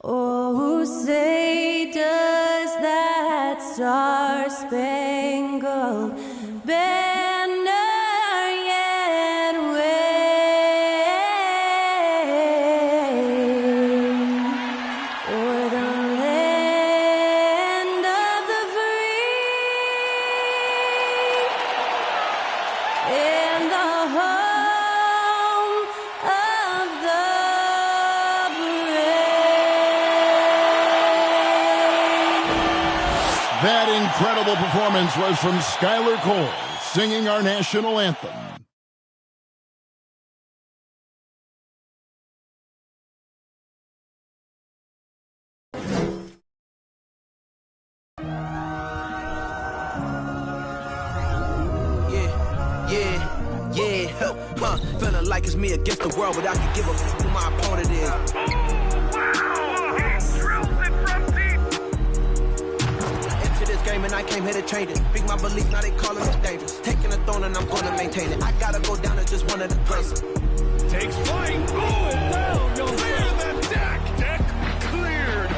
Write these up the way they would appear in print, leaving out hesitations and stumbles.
Oh, say does that star-spangled banner yet wave o'er the land of the free and the home of the That incredible performance was from Skylar Cole, singing our national anthem. Feeling like it's me against the world, but I can give a f who my opponent is. Game and I came here to change it. Big my belief, now they calling me dangerous. Taking the throne and I'm gonna maintain it. I gotta go down as just one of the greatest. Takes flight. Oh, and down goes clear the deck. Deck cleared.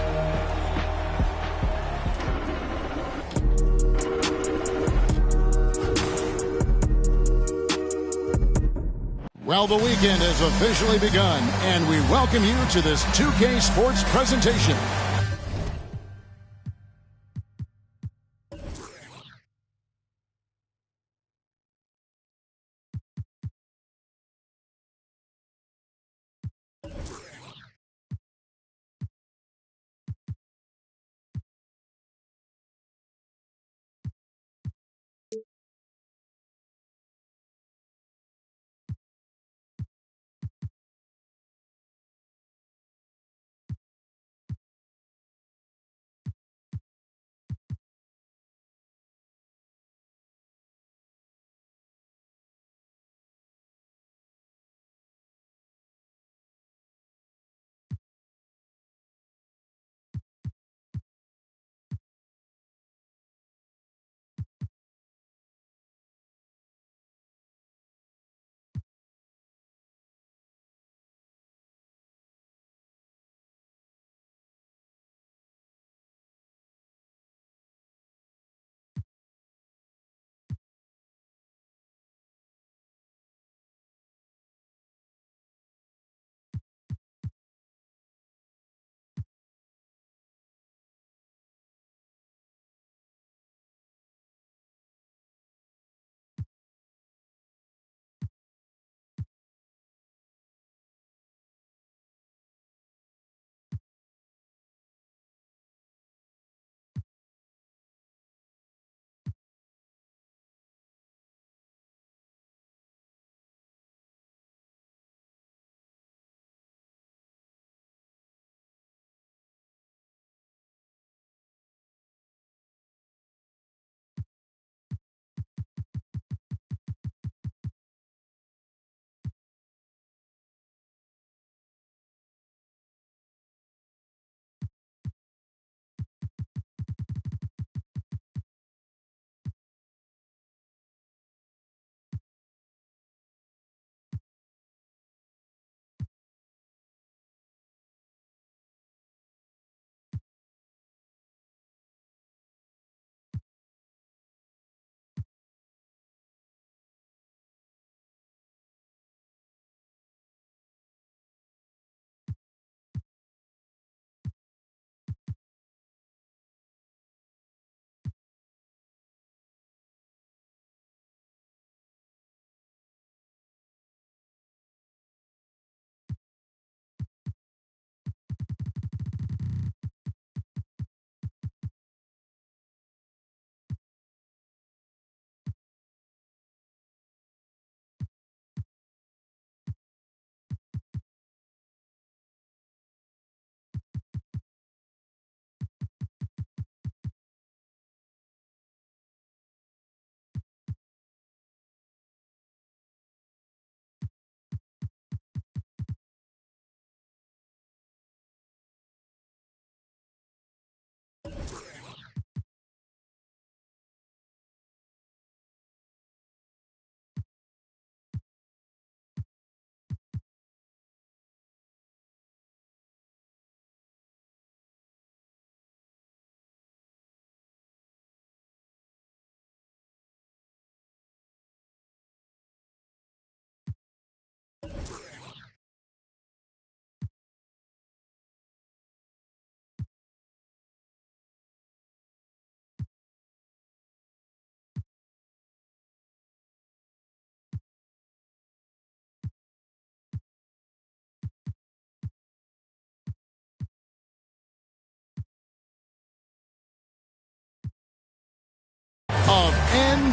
Well, the weekend has officially begun, and we welcome you to this 2K Sports presentation.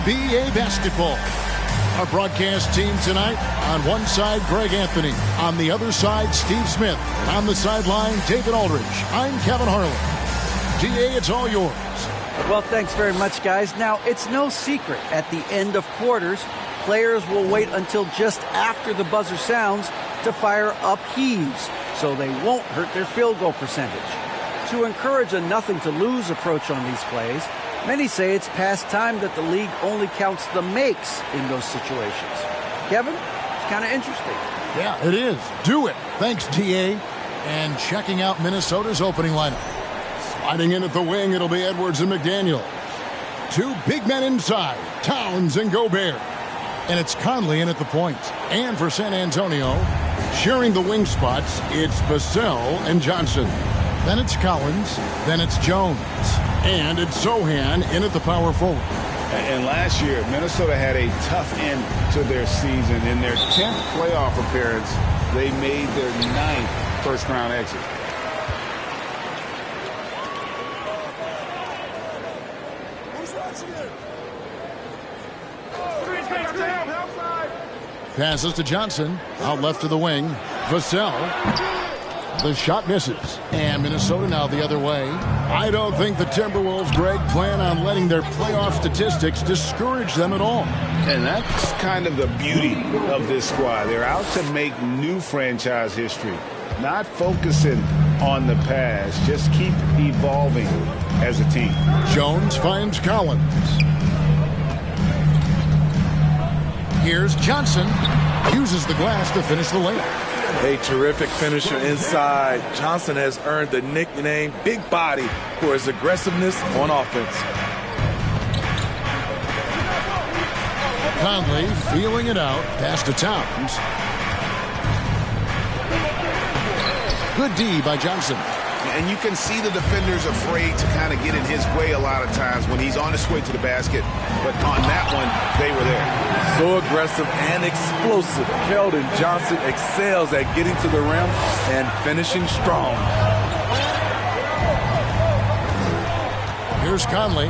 NBA basketball. Our broadcast team tonight, on one side, Greg Anthony. On the other side, Steve Smith. On the sideline, David Aldridge. I'm Kevin Harlan. DA, it's all yours. Well, thanks very much, guys. Now, it's no secret at the end of quarters, players will wait until just after the buzzer sounds to fire up heaves, so they won't hurt their field goal percentage. To encourage a nothing-to-lose approach on these plays, many say it's past time that the league only counts the makes in those situations. Kevin, it's kind of interesting. Yeah, it is. Do it. Thanks, TA. And checking out Minnesota's opening lineup. Sliding in at the wing, it'll be Edwards and McDaniel. Two big men inside, Towns and Gobert. And it's Conley in at the point. And for San Antonio, sharing the wing spots, it's Vassell and Johnson. Then it's Collins. Then it's Jones. And it's Sohan in at the power forward. And last year, Minnesota had a tough end to their season. In their 10th playoff appearance, they made their 9th first-round exit. Passes to Johnson. Out left to the wing. Vassell. The shot misses. And Minnesota now the other way. I don't think the Timberwolves, Greg, plan on letting their playoff statistics discourage them at all. And that's kind of the beauty of this squad. They're out to make new franchise history. Not focusing on the past. Just keep evolving as a team. Jones finds Collins. Here's Johnson. Uses the glass to finish the layup. A terrific finisher inside. Johnson has earned the nickname Big Body for his aggressiveness on offense. Conley feeling it out. Pass to Towns. Good D by Johnson. And you can see the defenders afraid to kind of get in his way a lot of times when he's on his way to the basket. But on that one, they were there. So aggressive and explosive. Keldon Johnson excels at getting to the rim and finishing strong. Here's Conley.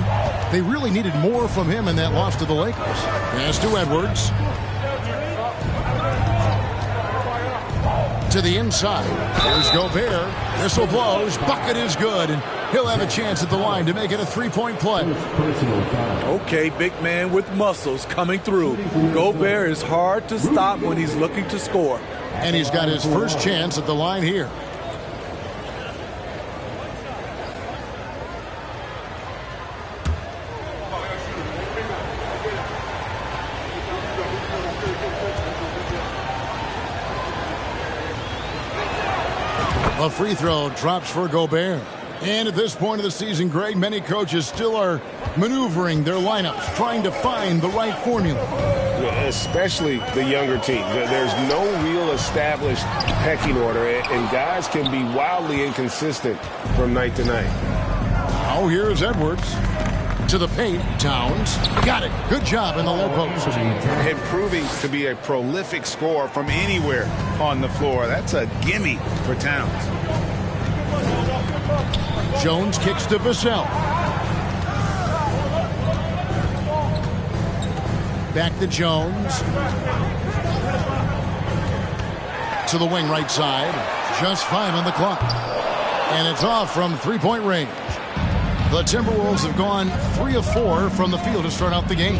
They really needed more from him in that loss to the Lakers. Pass to Edwards. To the inside. Here's Gobert. Whistle blows. Bucket is good. And he'll have a chance at the line to make it a three-point play. Okay, big man with muscles coming through. Gobert is hard to stop when he's looking to score. And he's got his first chance at the line here. A free throw drops for Gobert. And at this point of the season, Greg, many coaches still are maneuvering their lineups, trying to find the right formula. Especially the younger teams. There's no real established pecking order, and guys can be wildly inconsistent from night to night. Now here's Edwards. To the paint, Towns. Got it. Good job in the low post. And proving to be a prolific scorer from anywhere on the floor. That's a gimme for Towns. Jones kicks to Vassell. Back to Jones. To the wing right side. Just 5 on the clock. And it's off from three-point range. The Timberwolves have gone 3 of 4 from the field to start out the game.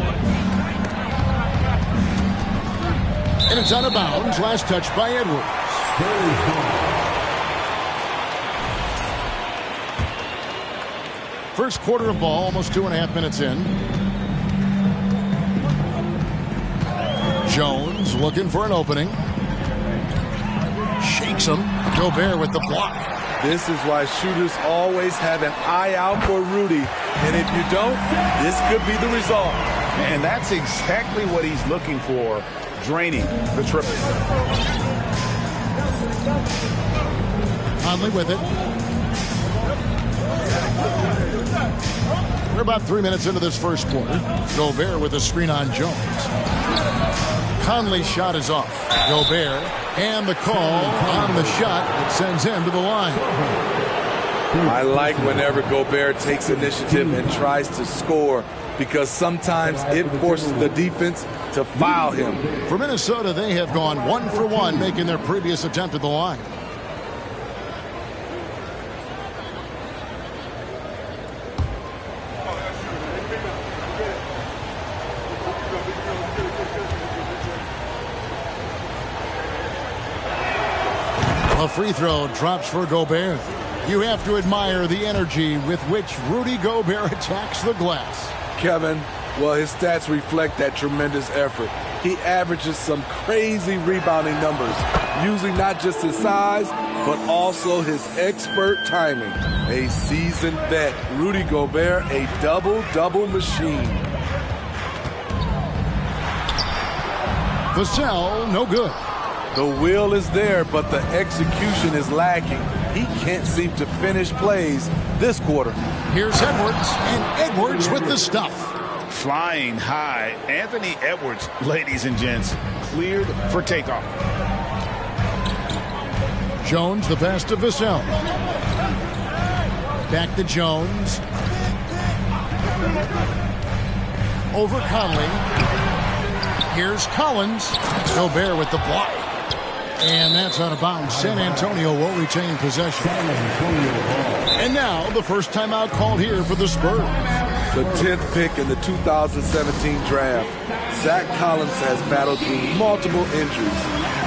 And it's out of bounds. Last touch by Edwards. First quarter of ball, almost 2.5 minutes in. Jones looking for an opening. Shakes him. Gobert with the block. This is why shooters always have an eye out for Rudy. And if you don't, this could be the result. And that's exactly what he's looking for, draining the triple. Conley with it. We're about 3 minutes into this first quarter. Gobert with a screen on Jones. Conley's shot is off. Gobert and the call on the shot that sends him to the line. I like whenever Gobert takes initiative and tries to score. because sometimes it forces the defense to foul him. For Minnesota, they have gone 1 for 1, making their previous attempt at the line. A free throw drops for Gobert. You have to admire the energy with which Rudy Gobert attacks the glass. Kevin, well, his stats reflect that tremendous effort. He averages some crazy rebounding numbers, using not just his size, but also his expert timing. A seasoned vet, Rudy Gobert, a double-double machine. Vassell, no good. The will is there, but the execution is lacking. He can't seem to finish plays this quarter. Here's Edwards, and Edwards with the stuff. Flying high, Anthony Edwards, ladies and gents, cleared for takeoff. Jones, the pass to Vassell. Back to Jones. Over Conley. Here's Collins. Gobert with the block. And that's out of bounds. San Antonio will retain possession. And now the first timeout called here for the Spurs. The 10th pick in the 2017 draft, Zach Collins has battled through multiple injuries.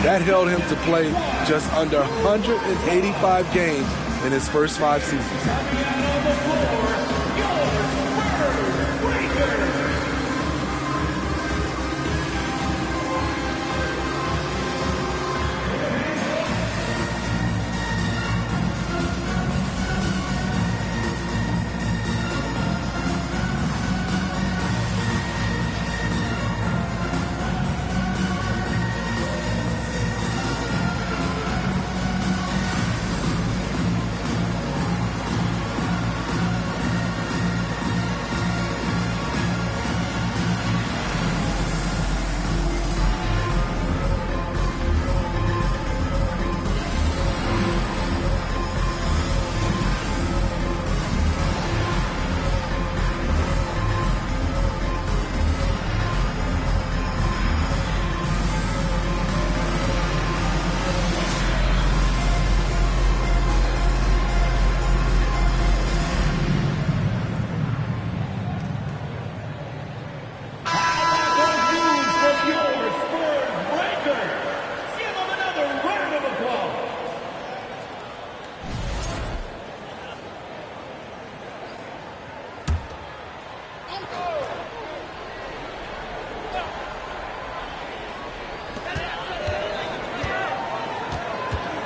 That held him to play just under 185 games in his first 5 seasons.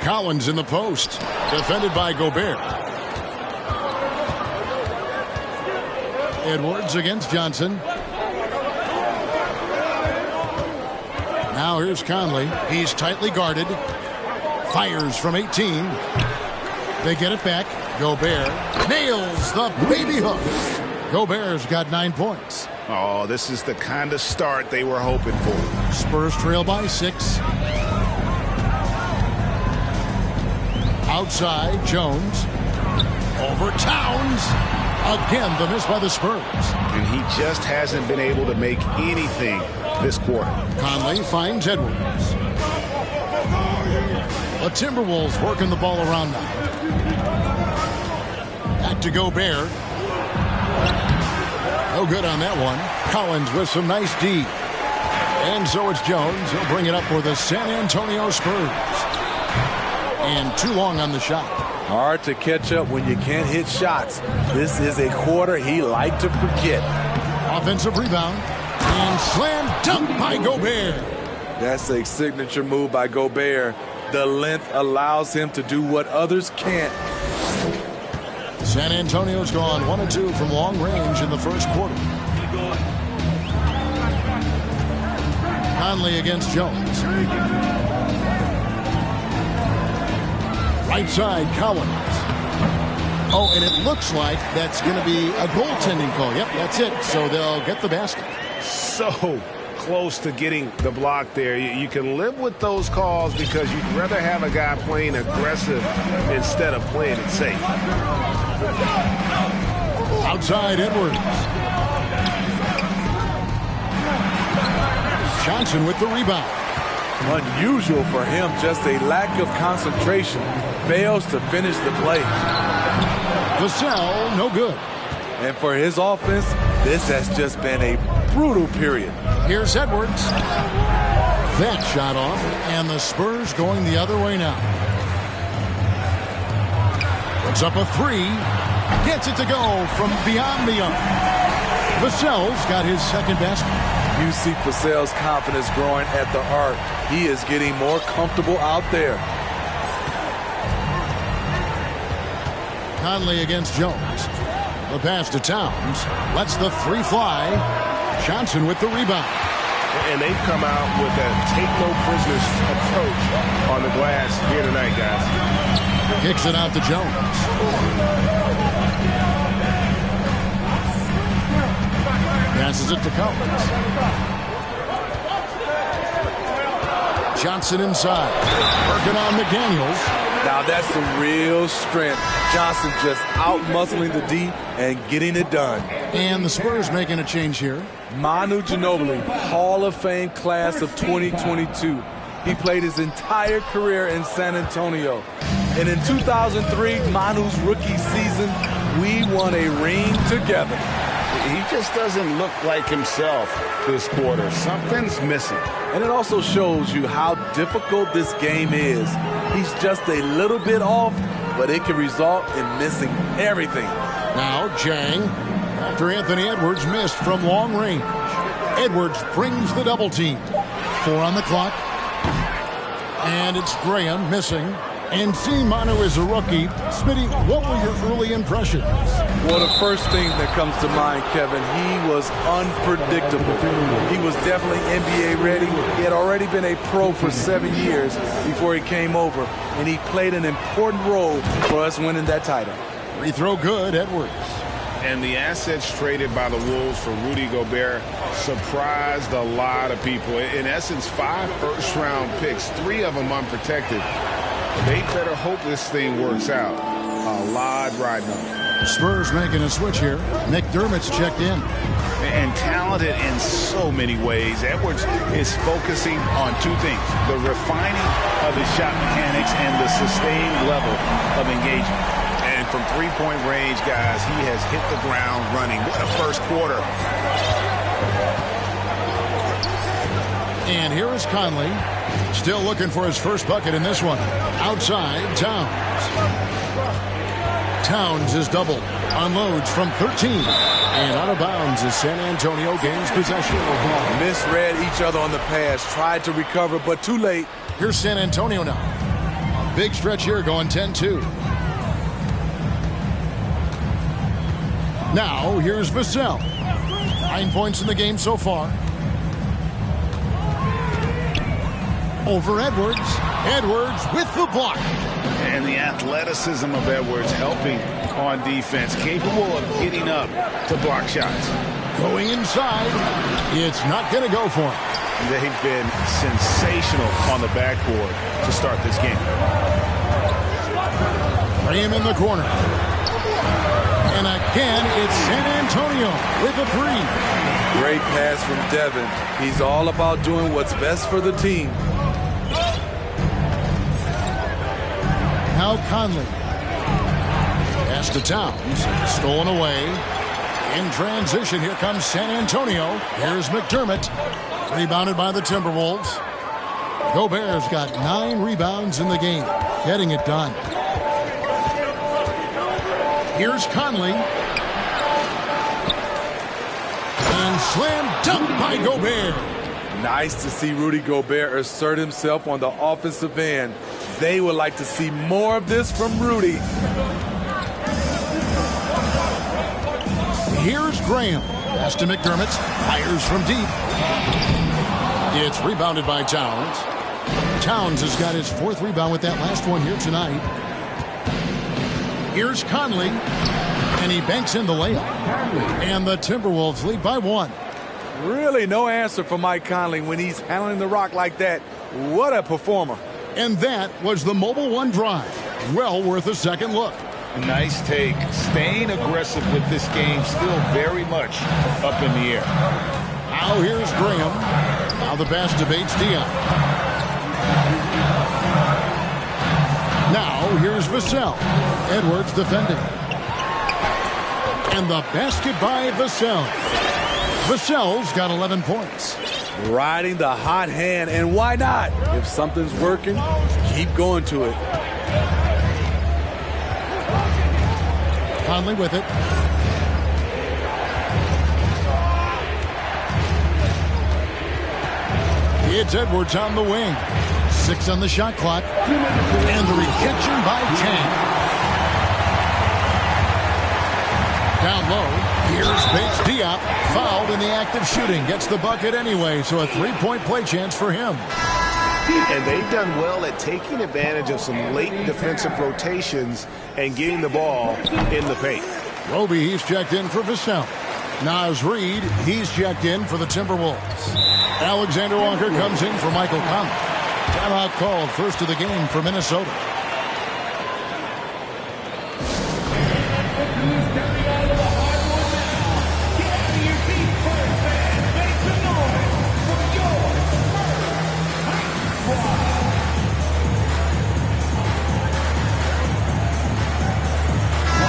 Collins in the post, defended by Gobert. Edwards against Johnson. Now here's Conley. He's tightly guarded. Fires from 18. They get it back. Gobert nails the baby hook. Gobert's got 9 points. Oh, this is the kind of start they were hoping for. Spurs trail by 6. Outside, Jones. Over Towns. Again, the miss by the Spurs. And he just hasn't been able to make anything this quarter. Conley finds Edwards. The Timberwolves working the ball around now. Back to Gobert. No good on that one. Collins with some nice D. And so it's Jones. He'll bring it up for the San Antonio Spurs. And too long on the shot. Hard to catch up when you can't hit shots. This is a quarter he liked to forget. Offensive rebound. And slam dunk by Gobert. That's a signature move by Gobert. The length allows him to do what others can't. San Antonio's gone 1 of 2 from long range in the first quarter. Conley against Jones. Right side, Collins. Oh, and it looks like that's going to be a goaltending call. Yep, that's it. So they'll get the basket. So close to getting the block there. You can live with those calls because you'd rather have a guy playing aggressive instead of playing it safe. Outside, Edwards. Johnson with the rebound. Unusual for him, just a lack of concentration. Fails to finish the play. Vassell, no good. And for his offense, this has just been a brutal period. Here's Edwards. That shot off, and the Spurs going the other way now. Puts up a three. Gets it to go from beyond the arc. Vassell's got his second basket. You see Vassell's confidence growing at the arc. He is getting more comfortable out there. Conley against Jones. The pass to Towns. Lets the three fly. Johnson with the rebound. And they've come out with a take-no-prisoners approach on the glass here tonight, guys. Kicks it out to Jones. Passes it to Collins. Johnson inside. Working on McDaniels. Now that's some real strength. Johnson just out-muscling the D and getting it done. And the Spurs making a change here. Manu Ginobili, Hall of Fame class of 2022. He played his entire career in San Antonio. And in 2003, Manu's rookie season, we won a ring together. He just doesn't look like himself this quarter. Something's missing. And it also shows you how difficult this game is. He's just a little bit off, but it can result in missing everything. Now Jang, after Anthony Edwards missed from long range. Edwards brings the double team. 4 on the clock. And it's Graham missing. And seeing Manu as a rookie, Smitty, what were your early impressions? Well, the first thing that comes to mind, Kevin, he was unpredictable. He was definitely NBA ready. He had already been a pro for 7 years before he came over, and he played an important role for us winning that title. Free throw good, Edwards. And the assets traded by the Wolves for Rudy Gobert surprised a lot of people. In essence, 5 first-round picks, 3 of them unprotected. They better hope this thing works out. A lot riding on it. Spurs making a switch here. McDermott's checked in. And talented in so many ways. Edwards is focusing on 2 things. The refining of his shot mechanics and the sustained level of engagement. And from three-point range, guys, he has hit the ground running. What a first quarter. And here is Conley. Still looking for his first bucket in this one. Outside, Towns. Towns is doubled. Unloads from 13. And out of bounds as San Antonio gains possession. Misread each other on the pass. Tried to recover, but too late. Here's San Antonio now. A big stretch here going 10-2. Now, here's Vassell. 9 points in the game so far. Over Edwards. Edwards with the block. And the athleticism of Edwards helping on defense. Capable of getting up to block shots. Going inside. It's not going to go for him. They've been sensational on the backboard to start this game. Graham in the corner. And again, it's San Antonio with a 3. Great pass from Devin. He's all about doing what's best for the team. Now Conley. Pass to Towns. Stolen away. In transition, here comes San Antonio. Here's McDermott. Rebounded by the Timberwolves. Gobert's got 9 rebounds in the game. Getting it done. Here's Conley. And slam dunk by Gobert. Nice to see Rudy Gobert assert himself on the offensive end. They would like to see more of this from Rudy. Here's Graham. Pass to McDermott. Fires from deep. It's rebounded by Towns. Towns has got his 4th rebound with that last one here tonight. Here's Conley. And he banks in the layup. And the Timberwolves lead by 1. Really no answer for Mike Conley when he's handling the rock like that. What a performer. And that was the Mobile One drive. Well worth a second look. Nice take. Staying aggressive with this game, still very much up in the air. Now here's Graham. Now the pass to Bates Diop. Now here's Vassell. Edwards defending. And the basket by Vassell. Vassell's got 11 points. Riding the hot hand, and why not? If something's working, keep going to it. Conley with it. It's Edwards on the wing. 6 on the shot clock. And the rejection by Chang. Down low, here's Bates Diop. Fouled in the act of shooting. Gets the bucket anyway, so a 3-point play chance for him. And they've done well at taking advantage of some late defensive rotations and getting the ball in the paint. Roby, he's checked in for Vassell. Naz Reid, he's checked in for the Timberwolves. Alexander Walker comes in for Michael Conley. Timeout called, first of the game for Minnesota.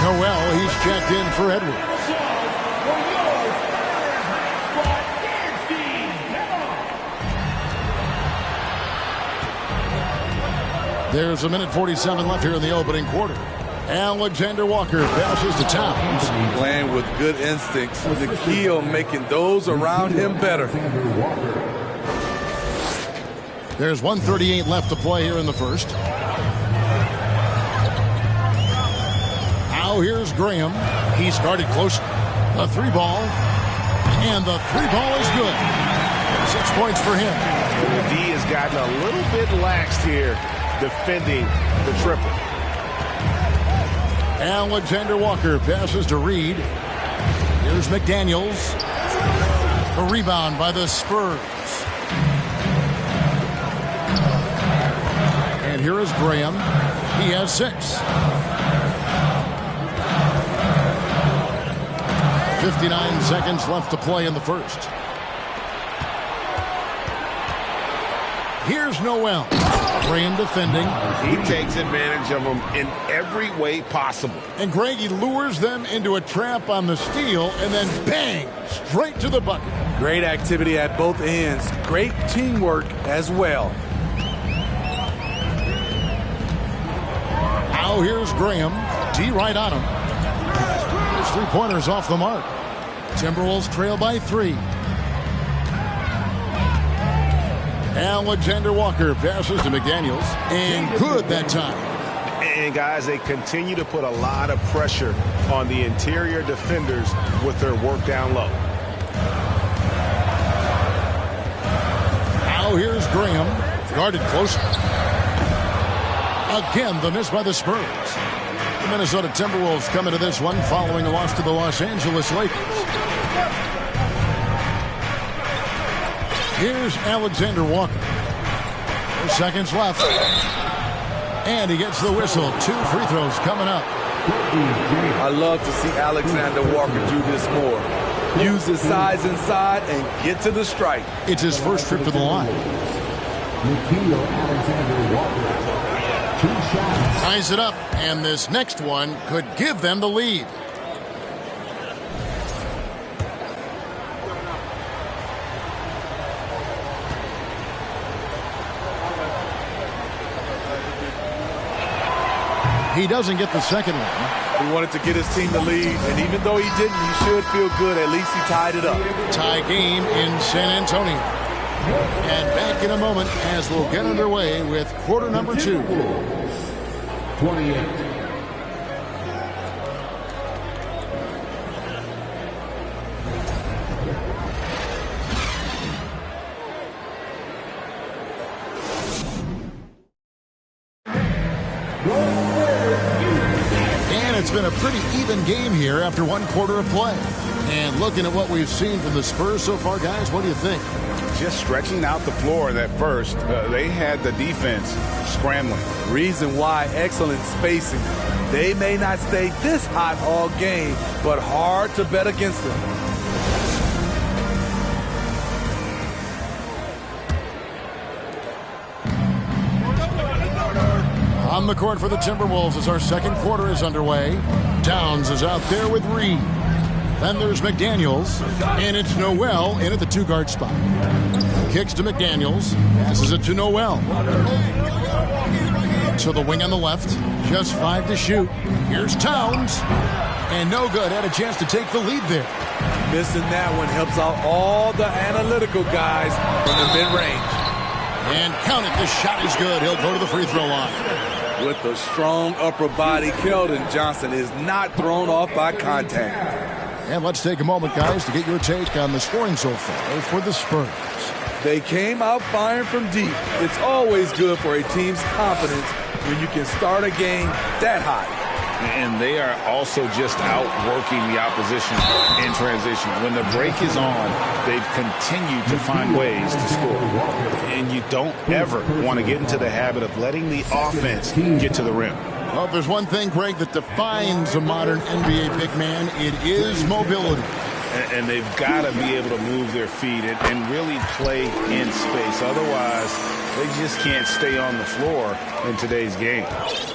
Noel, he's checked in for Edwards. There's a minute 47 left here in the opening quarter. Alexander Walker passes to Towns. Playing with good instincts. The key on making those around him better. There's 1:38 left to play here in the first. Now here's Graham. He started close. The 3-ball. And the 3-ball is good. 6 points for him. The D has gotten a little bit laxed here defending the triple. Alexander Walker passes to Reed. Here's McDaniels. A rebound by the Spurs. And here is Graham. He has 6. 59 seconds left to play in the first. Here's Noel. Graham defending. He takes advantage of them in every way possible. And Greg, he lures them into a trap on the steal and then bang, straight to the bucket. Great activity at both ends. Great teamwork as well. Now here's Graham. D right on him. His 3-pointers off the mark. Timberwolves trail by 3. Alexander Walker passes to McDaniels. And good that time. And guys, they continue to put a lot of pressure on the interior defenders with their work down low. Now here's Graham. Guarded close. Again, the miss by the Spurs. The Minnesota Timberwolves come into this one following a loss to the Los Angeles Lakers. Here's Alexander Walker. 4 seconds left. And he gets the whistle. 2 free throws coming up. I love to see Alexander Walker do this more. Use his size inside and get to the strike. It's his first trip to the line. Ties it up, and this next one could give them the lead. He doesn't get the second one. He wanted to get his team the lead, and even though he didn't, he should feel good. At least he tied it up. Tie game in San Antonio. And back in a moment as we'll get underway with quarter number 2. 28. It's been a pretty even game here after 1 quarter of play. And looking at what we've seen from the Spurs so far, guys, what do you think? Just stretching out the floor in that first. They had the defense scrambling. Reason why, excellent spacing. They may not stay this hot all game, but hard to bet against them. On the court for the Timberwolves as our second quarter is underway. Towns is out there with Reed. Then there's McDaniels, and it's Noel in at the 2-guard spot. Kicks to McDaniels, passes it to Noel. To the wing on the left, just 5 to shoot. Here's Towns, and no good. Had a chance to take the lead there. Missing that one helps out all the analytical guys from the mid-range. And count it, the shot is good. He'll go to the free throw line. With the strong upper body, Keldon Johnson is not thrown off by contact. And let's take a moment, guys, to get your take on the scoring so far for the Spurs. They came out firing from deep. It's always good for a team's confidence when you can start a game that hot. And they are also just outworking the opposition in transition. When the break is on, they've continued to find ways to score. And you don't ever want to get into the habit of letting the offense get to the rim. Well, if there's one thing, Greg, that defines a modern NBA big man, it is mobility. And they've got to be able to move their feet and really play in space. Otherwise, they just can't stay on the floor in today's game.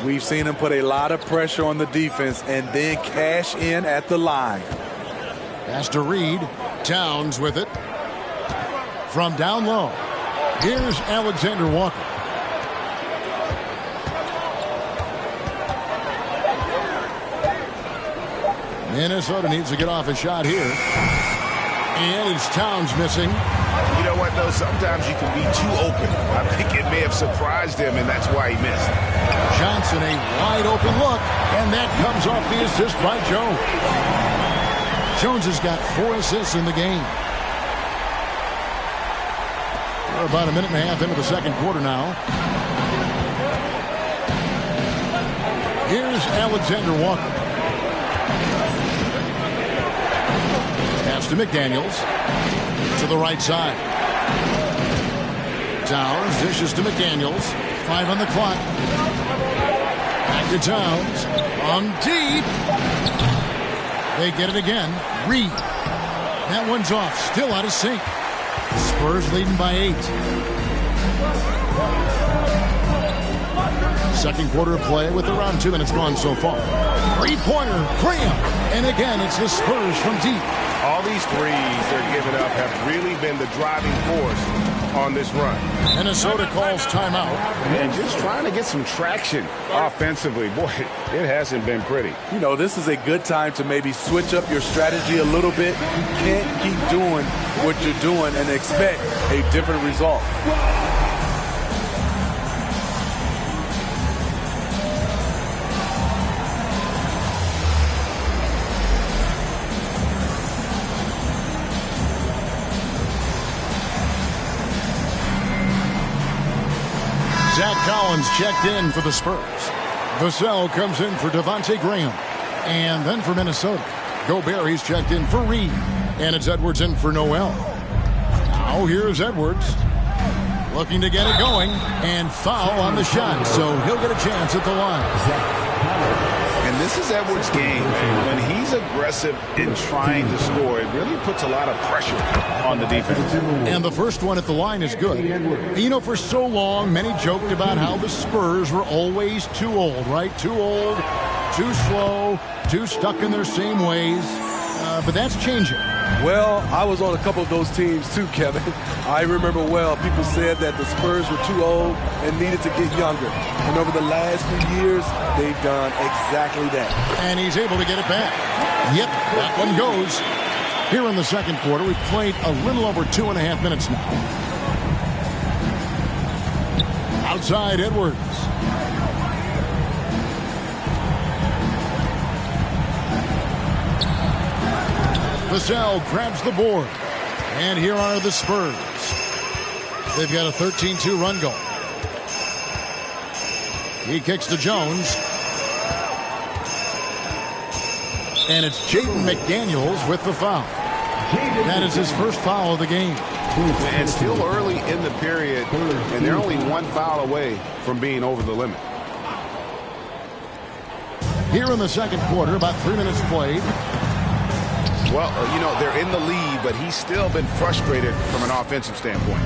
We've seen them put a lot of pressure on the defense and then cash in at the line. Pass to Reed. Towns with it. From down low. Here's Alexander Walker. Minnesota needs to get off a shot here. And it's Towns missing. You know what, though? Sometimes you can be too open. I think it may have surprised him, and that's why he missed. Johnson, a wide open look, and that comes off the assist by Jones. Jones has got 4 assists in the game. We're about a minute and a half into the second quarter now. Here's Alexander Walker. Pass to McDaniels. To the right side. Towns dishes to McDaniels. 5 on the clock. Back to Towns. On deep. They get it again. Reed. That one's off. Still out of sync. Spurs leading by 8. Second quarter of play with around 2 minutes gone so far. 3-pointer. Graham. And again, it's the Spurs from deep. All these threes they're giving up have really been the driving force on this run. Minnesota calls timeout. And just trying to get some traction offensively. Boy, it hasn't been pretty. You know, this is a good time to maybe switch up your strategy a little bit. You can't keep doing what you're doing and expect a different result. Zach Collins checked in for the Spurs. Vassell comes in for Devontae Graham. And then for Minnesota, Gobert, he's checked in for Reed. And it's Edwards in for Noel. Now here's Edwards. Looking to get it going. And foul on the shot. So he'll get a chance at the line. And this is Edwards' game. When he's aggressive in trying to score, it really puts a lot of pressure on the defense. And the first one at the line is good. You know, for so long, many joked about how the Spurs were always too old, right? Too old, too slow, too stuck in their same ways. But that's changing. Well, I was on a couple of those teams too, Kevin. I remember well, people said that the Spurs were too old and needed to get younger. And over the last few years, they've done exactly that. And he's able to get it back. Yep, that one goes. Here in the second quarter, we've played a little over 2.5 minutes now. Outside Edwards. Vassell grabs the board. And here are the Spurs. They've got a 13-2 run going. He kicks to Jones. And it's Jaden McDaniels with the foul. That is his first foul of the game. And still early in the period, and they're only 1 foul away from being over the limit. Here in the second quarter, about 3 minutes played. Well, you know, they're in the lead, but he's still been frustrated from an offensive standpoint.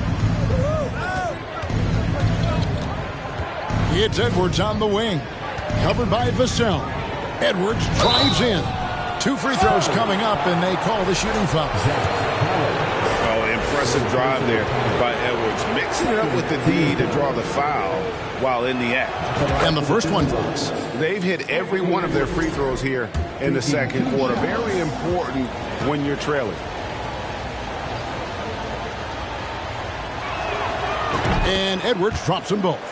It's Edwards on the wing. Covered by Vassell. Edwards drives in. 2 free throws coming up, and they call the shooting foul. Oh, impressive drive there by Edwards. Mixing it up with the D to draw the foul while in the act. And the first one drops. They've hit every one of their free throws here in the second quarter. Very important when you're trailing. And Edwards drops them both.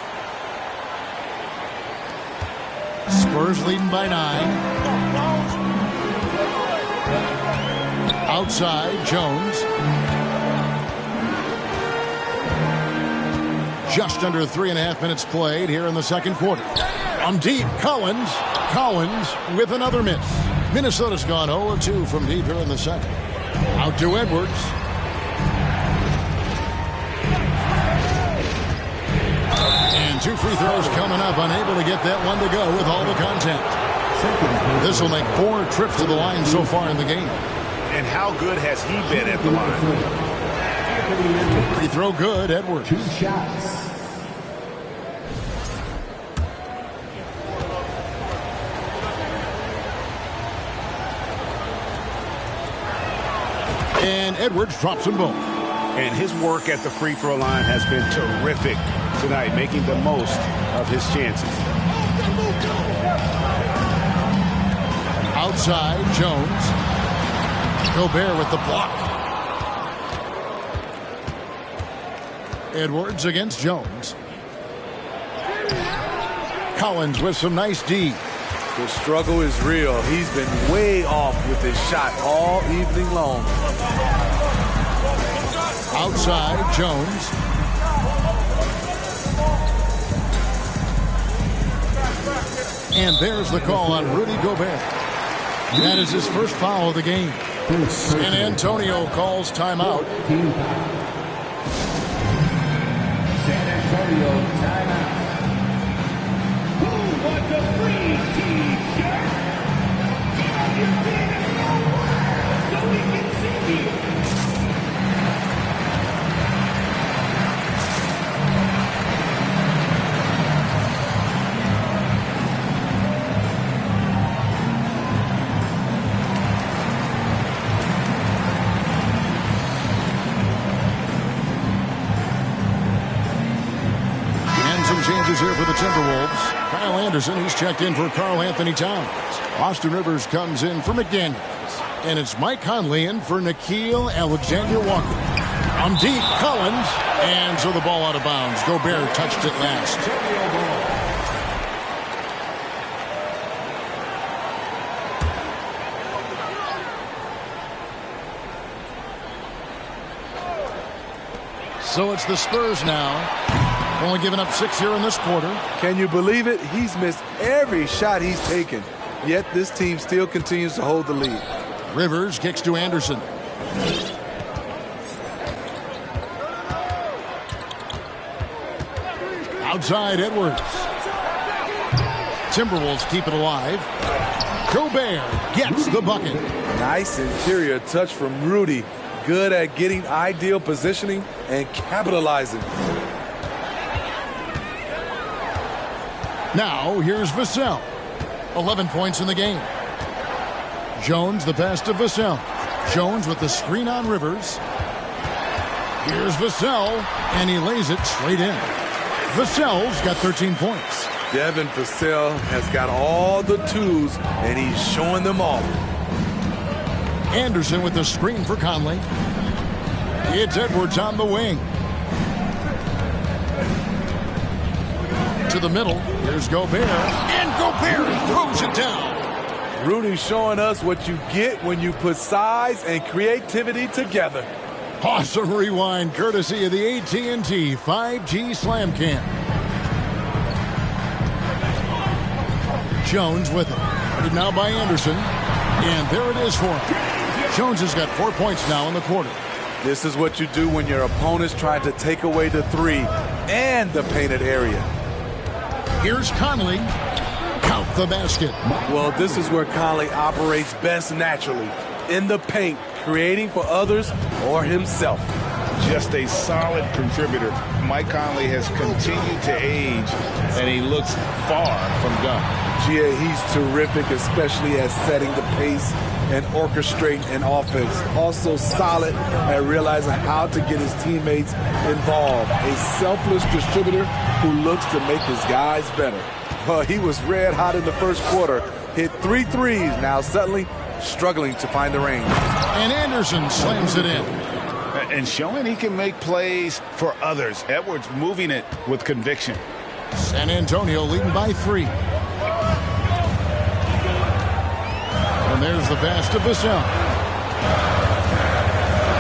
Spurs leading by 9. Outside, Jones. Just under 3.5 minutes played here in the second quarter. On deep, Collins. Collins with another miss. Minnesota's gone 0 of 2 from deep here in the second. Out to Edwards. And 2 free throws coming up. Unable to get that one to go with all the contact. This will make 4 trips to the line so far in the game. And how good has he been at the line? Free throw good, Edwards. 2 shots. And Edwards drops them both. And his work at the free throw line has been terrific tonight, making the most of his chances. Outside, Jones. Gobert with the block. Edwards against Jones. Collins with some nice D. The struggle is real. He's been way off with his shot all evening long. Outside, Jones. And there's the call on Rudy Gobert. That is his first foul of the game. And Antonio calls timeout. San Antonio timeout. Who wants a free T-shirt? Get on your feet and go so we can see you. Changes here for the Timberwolves. Kyle Anderson, he's checked in for Karl Anthony Towns. Austin Rivers comes in for McDaniels. And it's Mike Conley in for Nickeil Alexander-Walker. On deep, Collins. And so the ball out of bounds. Gobert touched it last. So it's the Spurs now. Only giving up 6 here in this quarter. Can you believe it? He's missed every shot he's taken. Yet this team still continues to hold the lead. Rivers kicks to Anderson. Outside, Edwards. Timberwolves keep it alive. Gobert gets the bucket. Nice interior touch from Rudy. Good at getting ideal positioning and capitalizing. Now, here's Vassell. 11 points in the game. Jones, the pass to Vassell. Jones with the screen on Rivers. Here's Vassell, and he lays it straight in. Vassell's got 13 points. Devin Vassell has got all the tools, and he's showing them off. Anderson with the screen for Conley. It's Edwards on the wing. To the middle. Here's Gobert. And Gobert throws it down. Rudy showing us what you get when you put size and creativity together. Awesome rewind courtesy of the AT&T 5G Slam Cam. Jones with it. Guarded now by Anderson. And there it is for him. Jones has got 4 points now in the quarter. This is what you do when your opponent's trying to take away the three and the painted area. Here's Conley. Count the basket. Well, this is where Conley operates best naturally. In the paint, creating for others or himself. just a solid contributor. Mike Conley has continued to age, and he looks far from done. GA, he's terrific, especially at setting the pace and orchestrating an offense. Also solid at realizing how to get his teammates involved. A selfless distributor who looks to make his guys better. He was red hot in the first quarter. Hit 3 threes. Now suddenly struggling to find the range. And Anderson slams it in. And showing he can make plays for others. Edwards moving it with conviction. San Antonio leading by 3. And there's the pass to Vassell.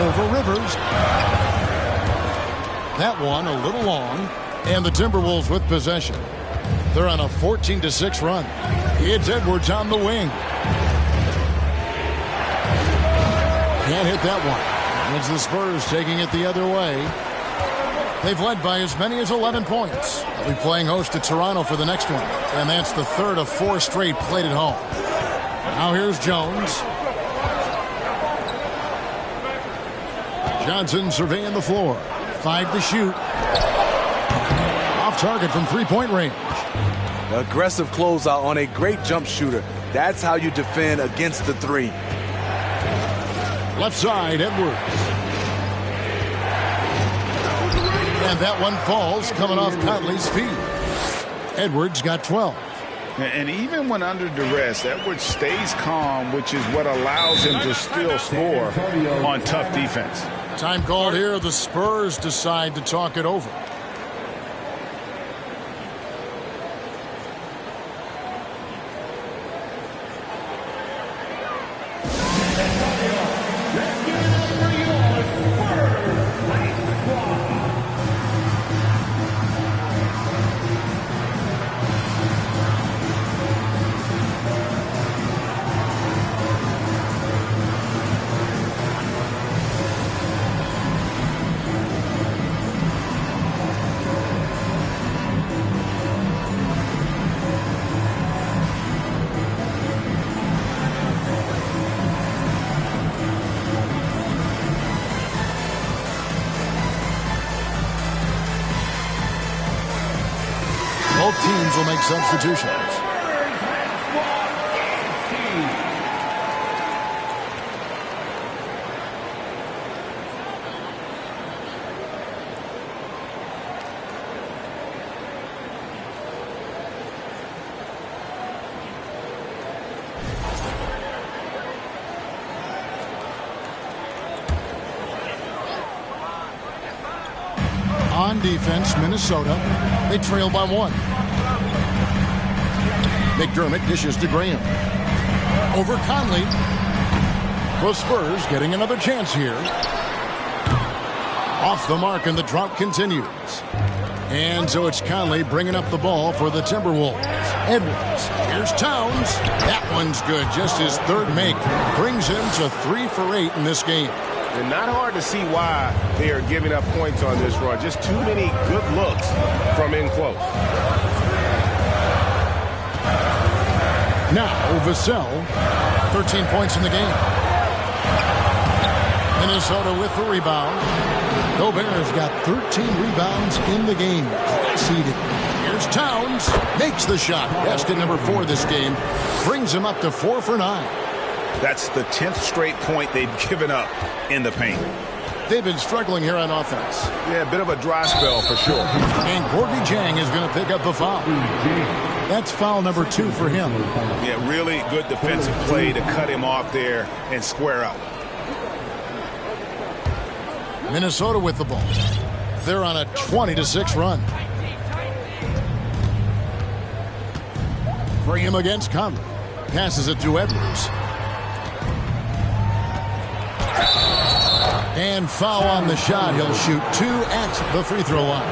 Over Rivers. That one a little long. And the Timberwolves with possession. They're on a 14-6 run. It's Edwards on the wing. Can't hit that one. It's the Spurs taking it the other way. They've led by as many as 11 points. They'll be playing host to Toronto for the next one. And that's the third of 4 straight played at home. Now here's Jones. Johnson surveying the floor. 5 to shoot. Off target from 3-point range. Aggressive closeout on a great jump shooter. That's how you defend against the 3. Left side, Edwards. And that one falls, coming off Conley's feet. Edwards got 12. And even when under duress, Edwards stays calm, which is what allows him to still score on tough defense. Time called here. The Spurs decide to talk it over. Both teams will make substitutions. On defense, Minnesota, they trail by 1. McDermott dishes to Graham. Over Conley. The Spurs getting another chance here. Off the mark, and the drought continues. And so it's Conley bringing up the ball for the Timberwolves. Edwards. Here's Towns. That one's good. Just his third make. Brings him to 3 for 8 in this game. And not hard to see why they are giving up points on this run. Just too many good looks from in close. Now, Vassell, 13 points in the game. Minnesota with the rebound. Gobert's got 13 rebounds in the game. Seeded. Here's Towns. Makes the shot. Best at number 4 this game. Brings him up to 4 for 9. That's the 10th straight point they've given up in the paint. They've been struggling here on offense. Yeah, a bit of a dry spell for sure. And Gorgui Dieng is going to pick up the foul. That's foul number 2 for him. Yeah, really good defensive play to cut him off there and square up. Minnesota with the ball. They're on a 20-6 run. Graham against Conley. Passes it to Edwards. And foul on the shot. He'll shoot 2 at the free throw line.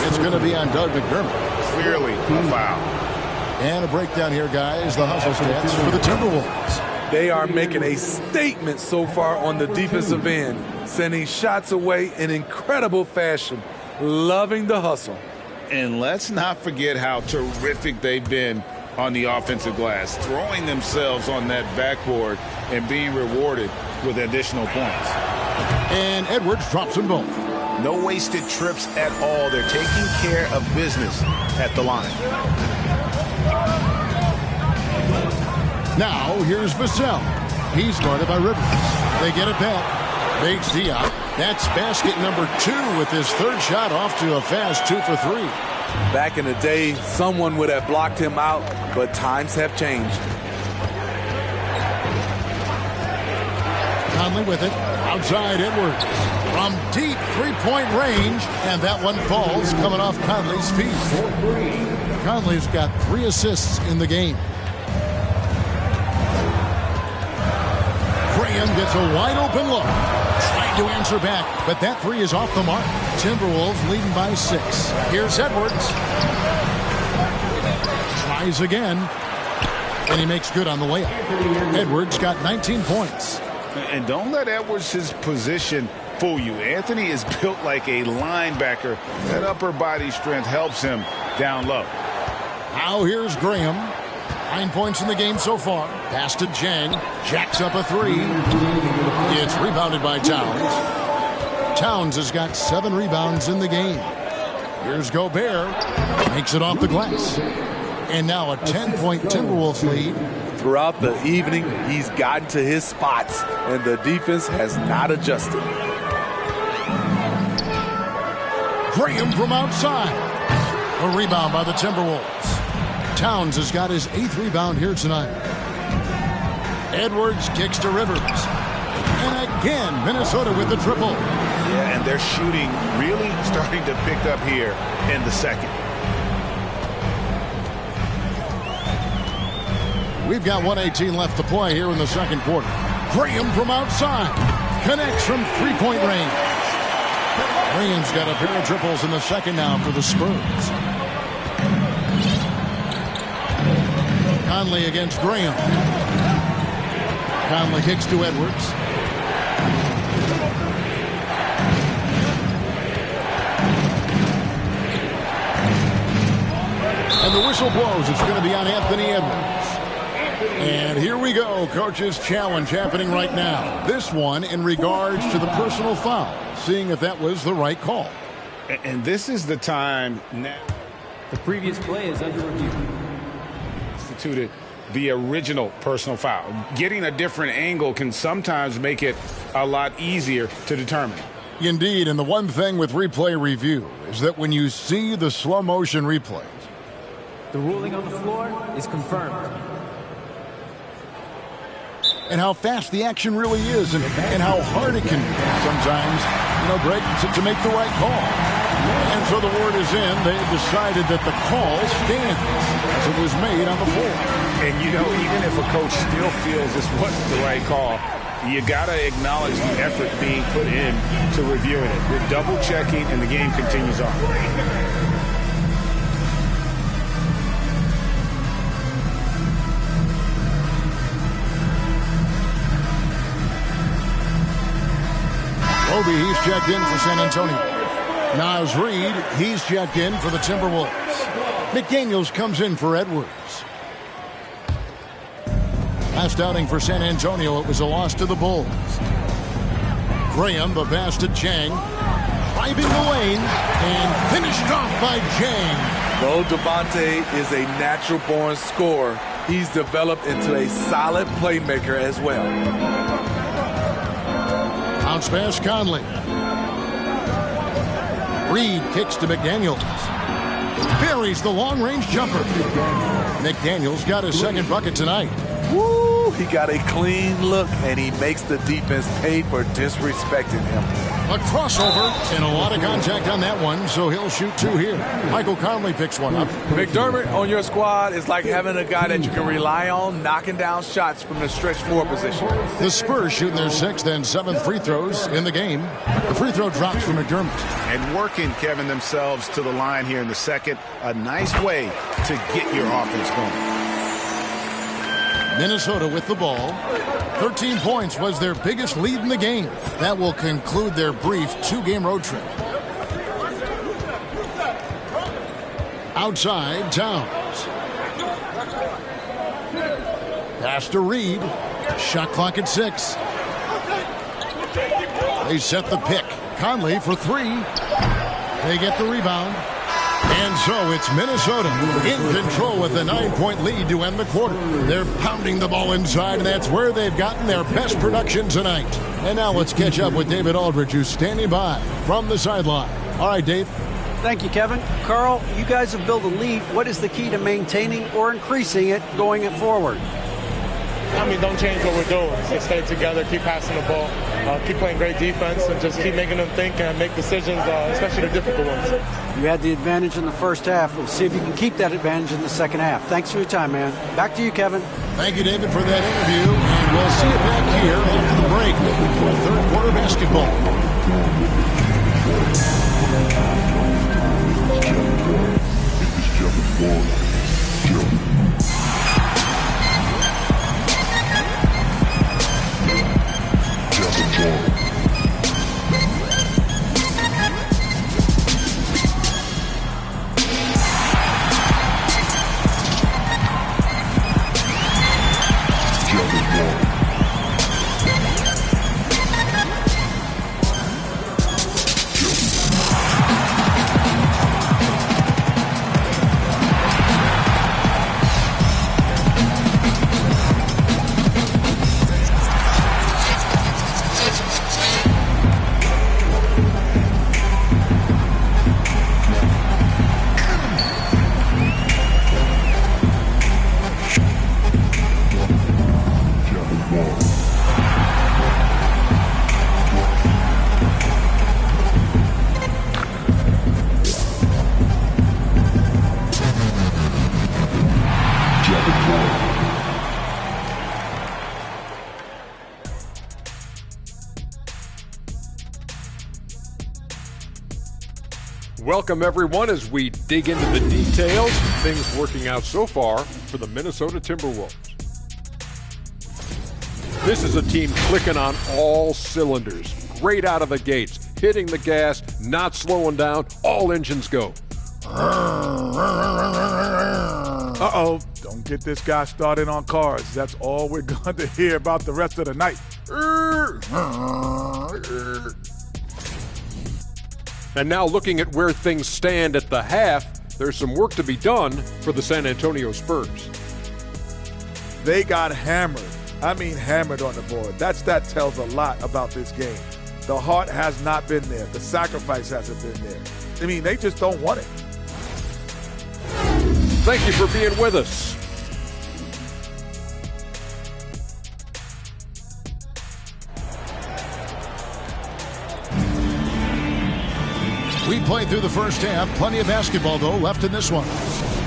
It's going to be on Doug McDermott. Clearly a foul. And a breakdown here, guys. The hustle stats for the Timberwolves. They are making a statement so far on the defensive end, sending shots away in incredible fashion. Loving the hustle. And let's not forget how terrific they've been on the offensive glass, throwing themselves on that backboard and being rewarded with additional points. And Edwards drops them both. No wasted trips at all. They're taking care of business at the line. Now, here's Vassell. He's guarded by Rivers. They get it back. Bates Diop. That's basket number 2 with his third shot off to a fast 2 for 3. Back in the day, someone would have blocked him out, but times have changed. Conley with it. Outside Edwards. From deep three-point range. And that one falls coming off Conley's feet. Conley's got 3 assists in the game. Graham gets a wide-open look. Trying to answer back, but that 3 is off the mark. Timberwolves leading by 6. Here's Edwards. Tries again. And he makes good on the layup. Edwards got 19 points. And don't let Edwards' position fool you. Anthony is built like a linebacker. That upper body strength helps him down low. Now here's Graham. 9 points in the game so far. Pass to Jang. Jacks up a 3. It's rebounded by Towns. Towns has got 7 rebounds in the game. Here's Gobert. Makes it off the glass. And now a 10-point Timberwolves lead. Throughout the evening, he's gotten to his spots, and the defense has not adjusted. Graham from outside. A rebound by the Timberwolves. Towns has got his 8th rebound here tonight. Edwards kicks to Rivers. And again, Minnesota with the triple. Yeah, and they're shooting really starting to pick up here in the second. We've got 1:18 left to play here in the second quarter. Graham from outside. Connects from three-point range. Graham's got a pair of triples in the second now for the Spurs. Conley against Graham. Conley kicks to Edwards. And the whistle blows. It's going to be on Anthony Edwards. And here we go. Coach's challenge happening right now. This one in regards to the personal foul. Seeing if that was the right call. And this is the time now. The previous play is under review. Instituted the original personal foul. Getting a different angle can sometimes make it a lot easier to determine. Indeed, and the one thing with replay review is that when you see the slow motion replays, the ruling on the floor is confirmed. And how fast the action really is and how hard it can be sometimes, Greg, to make the right call. And so the word is in. They've decided that the call stands as it was made on the floor. And, even if a coach still feels this wasn't the right call, you got to acknowledge the effort being put in to reviewing it. You're double-checking, and the game continues on. Obi, he's checked in for San Antonio. Naz Reid, he's checked in for the Timberwolves. McDaniels comes in for Edwards. Last outing for San Antonio, it was a loss to the Bulls. Graham, the pass to Jang. Driving the lane and finished off by Jang. Though Devontae is a natural-born scorer, he's developed into a solid playmaker as well. Bounce pass Conley. Reed kicks to McDaniels. Buries the long-range jumper. McDaniels got his second bucket tonight. Woo! He got a clean look, and he makes the defense pay for disrespecting him. A crossover and a lot of contact on that one, so he'll shoot 2 here. Michael Conley picks one up. McDermott on your squad is like having a guy that you can rely on knocking down shots from the stretch 4 position. The Spurs shooting their 6th and 7th free throws in the game. The free throw drops for McDermott. And working, Kevin, themselves to the line here in the second. A nice way to get your offense going. Minnesota with the ball. 13 points was their biggest lead in the game. That will conclude their brief 2-game road trip. Outside, Towns. Pass to Reed. Shot clock at 6. They set the pick. Conley for three. They get the rebound. And so it's Minnesota in control with a 9-point lead to end the quarter. They're pounding the ball inside, and that's where they've gotten their best production tonight. And now let's catch up with David Aldridge, who's standing by from the sideline. All right, Dave. Thank you, Kevin. Carl, you guys have built a lead. What is the key to maintaining or increasing it going forward? I mean, don't change what we're doing. Just stay together, keep passing the ball, keep playing great defense, and just keep making them think and make decisions, especially the difficult ones. You had the advantage in the first half. We'll see if you can keep that advantage in the second half. Thanks for your time, man. Back to you, Kevin. Thank you, David, for that interview. And we'll see you back here after the break for third quarter basketball. Welcome, everyone, as we dig into the details of things working out so far for the Minnesota Timberwolves. This is a team clicking on all cylinders. Great out of the gates, hitting the gas, not slowing down, all engines go. Uh-oh, don't get this guy started on cars. That's all we're going to hear about the rest of the night. And now looking at where things stand at the half, there's some work to be done for the San Antonio Spurs. They got hammered. I mean hammered on the board. That tells a lot about this game. The heart has not been there. The sacrifice hasn't been there. I mean, they just don't want it. Thank you for being with us. We played through the first half. Plenty of basketball, though, left in this one.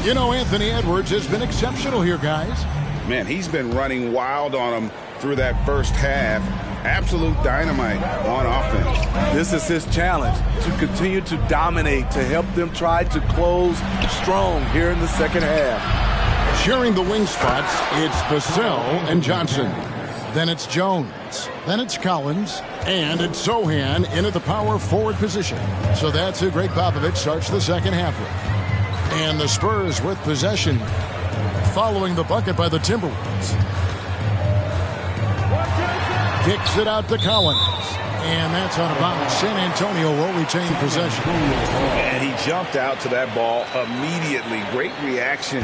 You know, Anthony Edwards has been exceptional here, guys. Man, he's been running wild on them through that first half. Absolute dynamite on offense. This is his challenge, to continue to dominate, to help them try to close strong here in the second half. Sharing the wing spots, it's Vassell and Johnson. Then it's Jones. Then it's Collins. And it's Sohan into the power forward position. So that's who Greg Popovich starts the second half with. And the Spurs with possession following the bucket by the Timberwolves. Kicks it out to Collins. And that's out of bounds. San Antonio will retain possession. And he jumped out to that ball immediately. Great reaction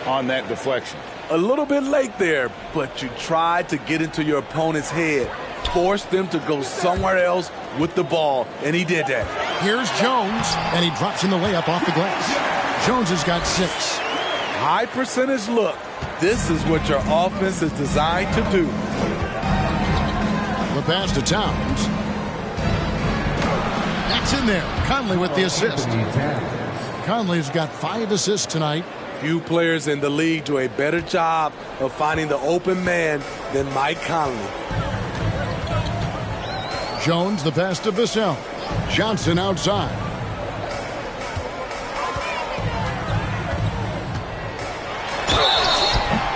on that deflection. A little bit late there, but you tried to get into your opponent's head. Force them to go somewhere else with the ball, and he did that. Here's Jones, and he drops in the layup off the glass. Jones has got 6. High percentage look. This is what your offense is designed to do. The pass to Towns. That's in there. Conley with the assist. Conley's got 5 assists tonight. Few players in the league do a better job of finding the open man than Mike Conley. Jones, the pass to Vassell. Johnson outside.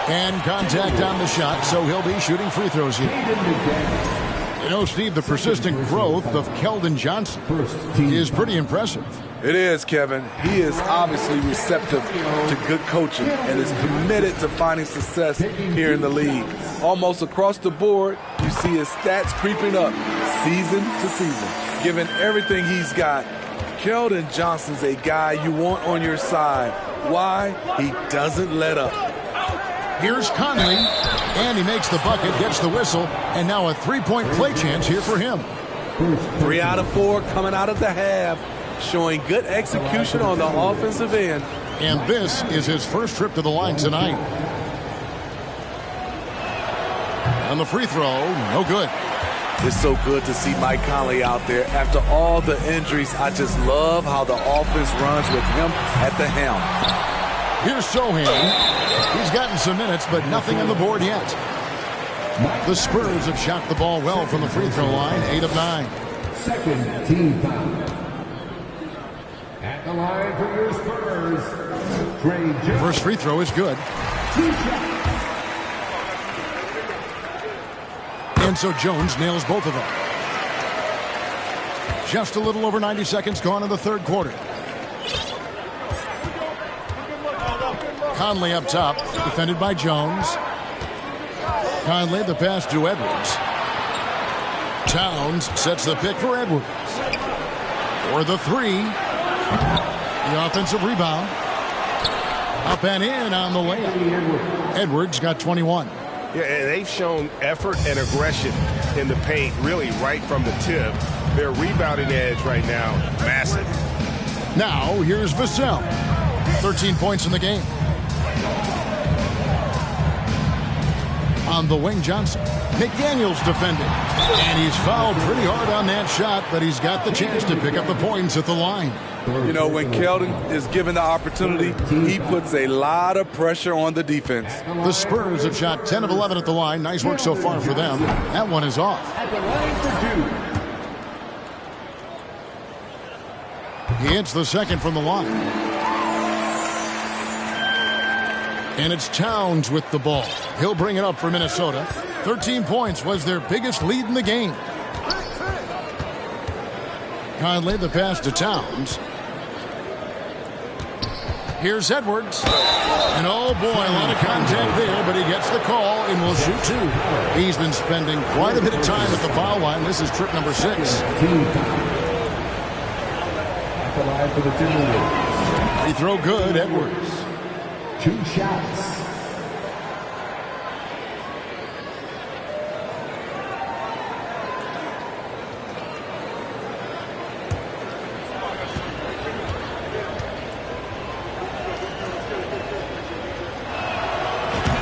And contact on the shot, so he'll be shooting free throws here. You know, Steve, the persistent growth of Keldon Johnson is pretty impressive. It is, Kevin. He is obviously receptive to good coaching and is committed to finding success here in the league. Almost across the board, you see his stats creeping up season to season. Given everything he's got, Keldon Johnson's a guy you want on your side. Why? He doesn't let up. Here's Conley, and he makes the bucket, gets the whistle, and now a three-point play chance here for him. 3 out of 4 coming out of the half, showing good execution on the offensive end. And this is his first trip to the line tonight. And the free throw, no good. It's so good to see Mike Conley out there. After all the injuries, I just love how the offense runs with him at the helm. Here's Sohan. He's gotten some minutes, but nothing on the board yet. The Spurs have shot the ball well from the free throw line, 8 of 9. Second team foul. At the line for your Spurs, Trey Jones. First free throw is good. And so Jones nails both of them. Just a little over 90 seconds gone in the third quarter. Conley up top, defended by Jones. Conley, the pass to Edwards. Towns sets the pick for Edwards. For the three. The offensive rebound. Up and in on the layup. Edwards got 21. Yeah, and they've shown effort and aggression in the paint, really right from the tip. Their rebounding edge right now, massive. Now, here's Vassell. 13 points in the game. On the wing, Johnson. McDaniels defending. And he's fouled pretty hard on that shot, but he's got the chance to pick up the points at the line. You know, when Keldon is given the opportunity, he puts a lot of pressure on the defense. The Spurs have shot 10 of 11 at the line. Nice work so far for them. That one is off. At the line for 2. He hits the second from the line. And it's Towns with the ball. He'll bring it up for Minnesota. 13 points was their biggest lead in the game. Conley, the pass to Towns. Here's Edwards. And oh boy, a lot of contact there, but he gets the call and will shoot two. He's been spending quite a bit of time at the foul line. This is trip number 6. At the line for the Timberwolves. Free throw good, Edwards. 2 shots.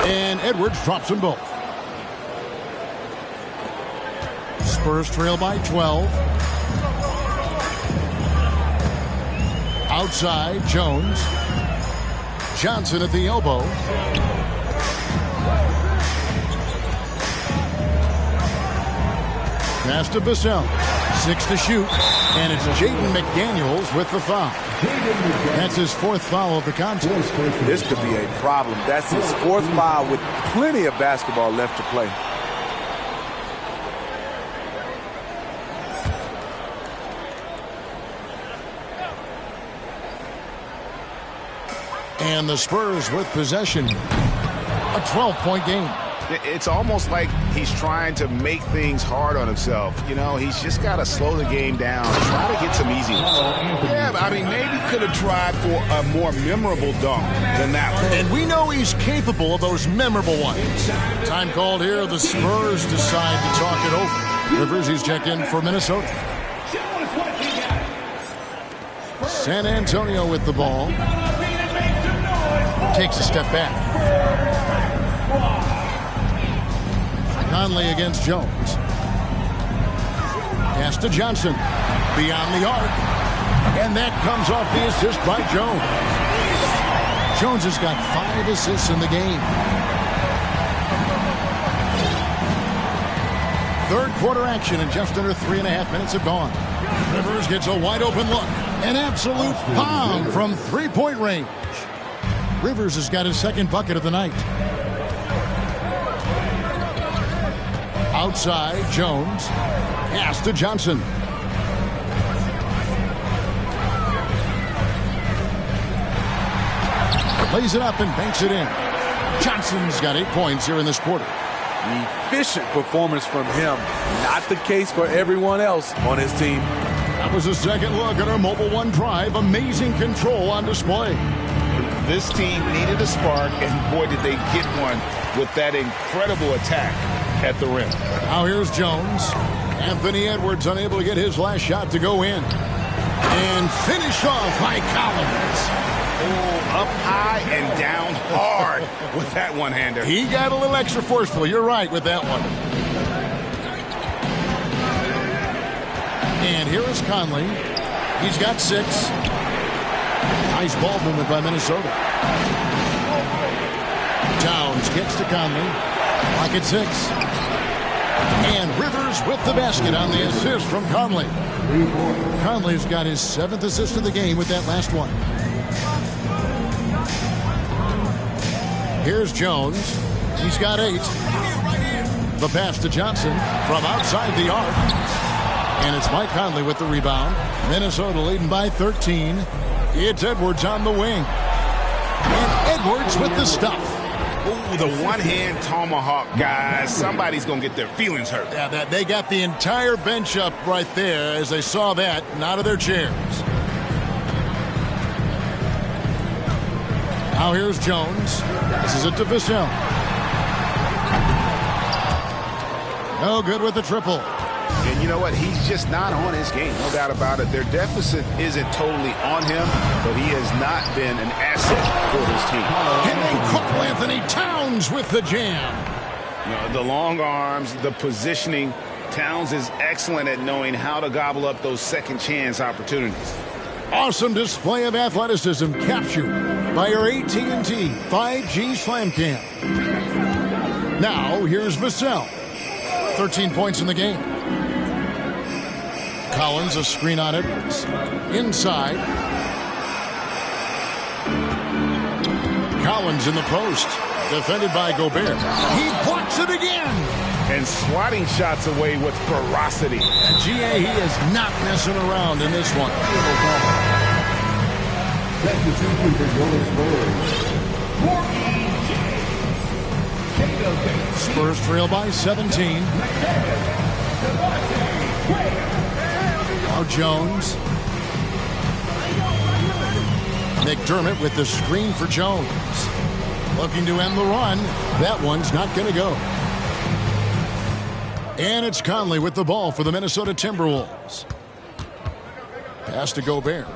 And Edwards drops them both. Spurs trail by 12. Outside, Jones. Johnson at the elbow. Pass to Vassell. 6 to shoot. And it's Jaden McDaniels with the foul. That's his 4th foul of the contest. This could be a problem. That's his 4th foul with plenty of basketball left to play. And the Spurs with possession. A 12-point game. It's almost like he's trying to make things hard on himself. You know, he's just got to slow the game down, try to get some easy ones. Yeah, I mean, maybe could have tried for a more memorable dunk than that one. And we know he's capable of those memorable ones. Time called here. The Spurs decide to talk it over. Rivers, he's checked in for Minnesota. San Antonio with the ball. Takes a step back. Conley against Jones. Pass to Johnson. Beyond the arc. And that comes off the assist by Jones. Jones has got 5 assists in the game. Third quarter action and just under 3.5 minutes have gone. Rivers gets a wide open look. An absolute bomb from 3-point range. Rivers has got his 2nd bucket of the night. Outside, Jones. Pass to Johnson. Lays it up and banks it in. Johnson's got 8 points here in this quarter. Efficient performance from him. Not the case for everyone else on his team. That was a second look at our Mobile One drive. Amazing control on display. This team needed a spark, and boy, did they get one with that incredible attack at the rim. Now here's Jones. Anthony Edwards unable to get his last shot to go in. And finish off by Collins. Oh, up high and down hard with that one-hander. He got a little extra forceful. You're right with that one. And here is Conley. He's got 6. Nice ball movement by Minnesota. Towns gets to Conley. Lock at 6. And Rivers with the basket on the assist from Conley. Conley's got his 7th assist of the game with that last one. Here's Jones. He's got 8. The pass to Johnson from outside the arc. And it's Mike Conley with the rebound. Minnesota leading by 13. It's Edwards on the wing. And Edwards with the stuff. Ooh, the one-hand tomahawk, guys. Somebody's going to get their feelings hurt. Yeah, they got the entire bench up right there as they saw that and out of their chairs. Now here's Jones. This is it to Vassell. No good with the triple. And you know what? He's just not on his game. No doubt about it. Their deficit isn't totally on him, but he has not been an asset for his team. And then Karl Anthony Towns with the jam. You know, the long arms, the positioning. Towns is excellent at knowing how to gobble up those second chance opportunities. Awesome display of athleticism captured by our AT&T 5G Slam Cam. Now here's Vassell. 13 points in the game. Collins, a screen on Edwards. Inside. Collins in the post. Defended by Gobert. He blocks it again. And swatting shots away with ferocity. GA, he is not messing around in this one. Spurs trail by 17. Now Jones. McDermott with the screen for Jones. Looking to end the run. That one's not going to go. And it's Conley with the ball for the Minnesota Timberwolves. Pass to Gobert.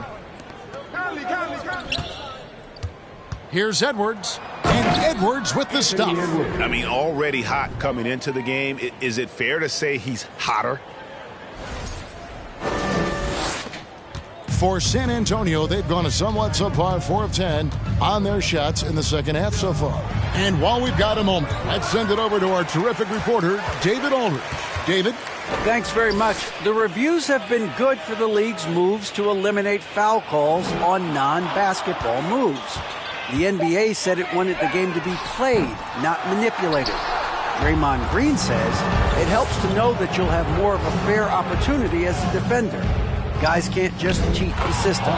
Here's Edwards. And Edwards with the stuff. I mean, already hot coming into the game. Is it fair to say he's hotter? For San Antonio, they've gone a somewhat subpar 4 of 10 on their shots in the second half so far. And while we've got a moment, let's send it over to our terrific reporter, David Aldridge. David? Thanks very much. The reviews have been good for the league's moves to eliminate foul calls on non-basketball moves. The NBA said it wanted the game to be played, not manipulated. Draymond Green says it helps to know that you'll have more of a fair opportunity as a defender. Guys can't just cheat the system.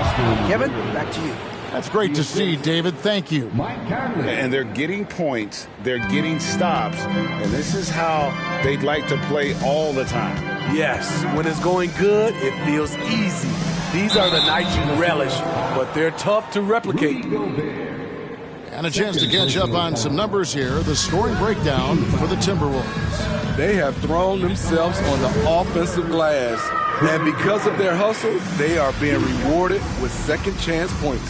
Kevin, back to you. That's great to see, David. Thank you. And they're getting points. They're getting stops. And this is how they'd like to play all the time. Yes, when it's going good, it feels easy. These are the nights you relish, but they're tough to replicate. And a chance to catch up on some numbers here. The scoring breakdown for the Timberwolves. They have thrown themselves on the offensive glass. And because of their hustle, they are being rewarded with second chance points.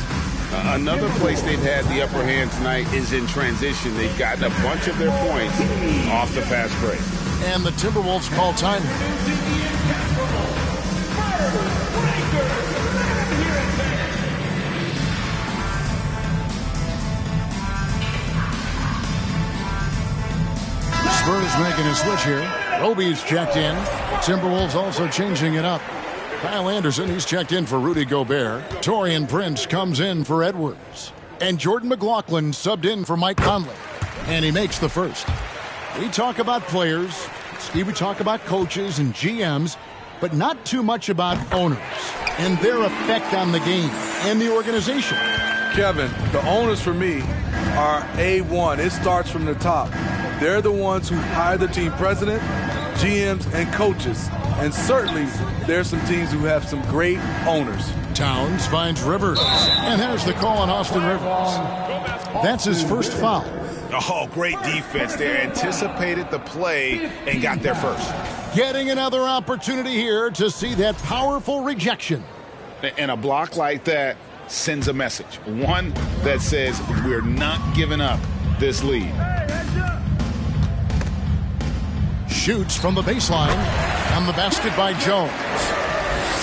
Another place they've had the upper hand tonight is in transition. They've gotten a bunch of their points off the fast break. And the Timberwolves call time. Spurs making a switch here. Obi's checked in. Timberwolves also changing it up. Kyle Anderson, he's checked in for Rudy Gobert. Taurean Prince comes in for Edwards. And Jordan McLaughlin subbed in for Mike Conley. And he makes the first. We talk about players. It's Steve, we talk about coaches and GMs, but not too much about owners and their effect on the game and the organization. Kevin, the owners for me are A1. It starts from the top. They're the ones who hire the team president, GMs, and coaches. And certainly, there's some teams who have some great owners. Towns finds Rivers. And there's the call on Austin Rivers. That's his first foul. Oh, great defense there. Anticipated the play and got there first. Getting another opportunity here to see that powerful rejection. And a block like that sends a message. One that says we're not giving up this lead. Shoots from the baseline. On the basket by Jones.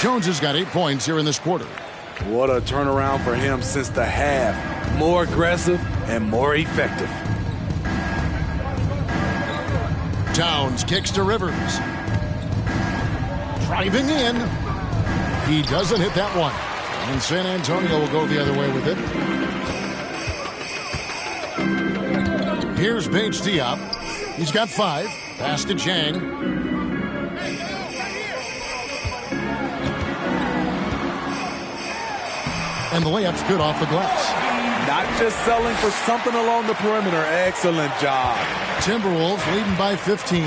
Jones has got 8 points here in this quarter. What a turnaround for him since the half. More aggressive and more effective. Towns kicks to Rivers. Driving in. He doesn't hit that one. And San Antonio will go the other way with it. Here's Paige Diop. He's got 5. Pass to Chang. And the layup's good off the glass. Not just selling for something along the perimeter. Excellent job. Timberwolves leading by 15.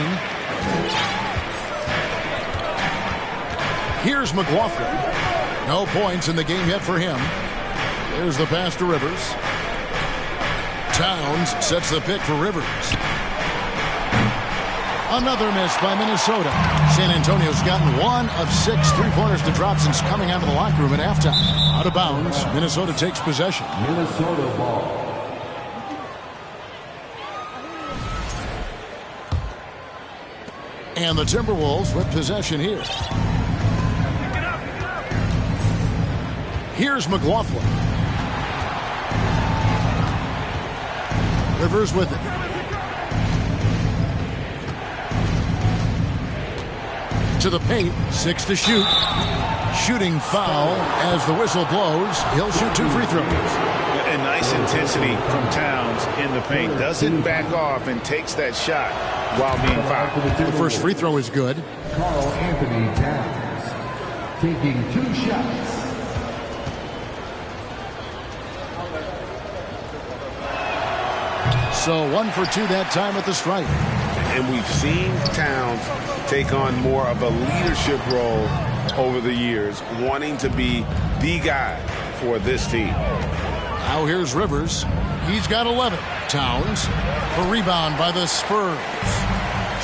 Here's McLaughlin. No points in the game yet for him. There's the pass to Rivers. Towns sets the pick for Rivers. Another miss by Minnesota. San Antonio's gotten 1 of 6 3-pointers to drop since coming out of the locker room at halftime. Out of bounds, Minnesota takes possession. Minnesota ball. And the Timberwolves with possession here. Here's McLaughlin. Rivers with it. To the paint, 6 to shoot. Shooting foul as the whistle blows. He'll shoot 2 free throws. A nice intensity from Towns in the paint. Doesn't back off and takes that shot while being fouled. The first free throw is good. Karl Anthony Towns taking 2 shots. So 1 for 2 that time at the stripe. And we've seen Towns take on more of a leadership role over the years, wanting to be the guy for this team. Now here's Rivers. He's got 11. Towns, a rebound by the Spurs.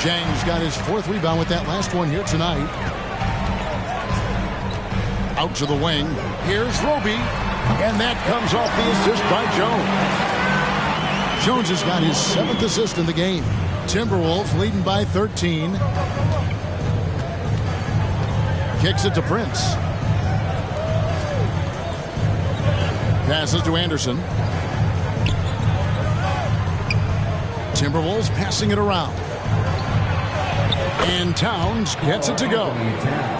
Chang's got his 4th rebound with that last one here tonight. Out to the wing. Here's Roby. And that comes off the assist by Jones. Jones has got his 7th assist in the game. Timberwolves leading by 13. Kicks it to Prince. Passes to Anderson. Timberwolves passing it around. And Towns gets it to go.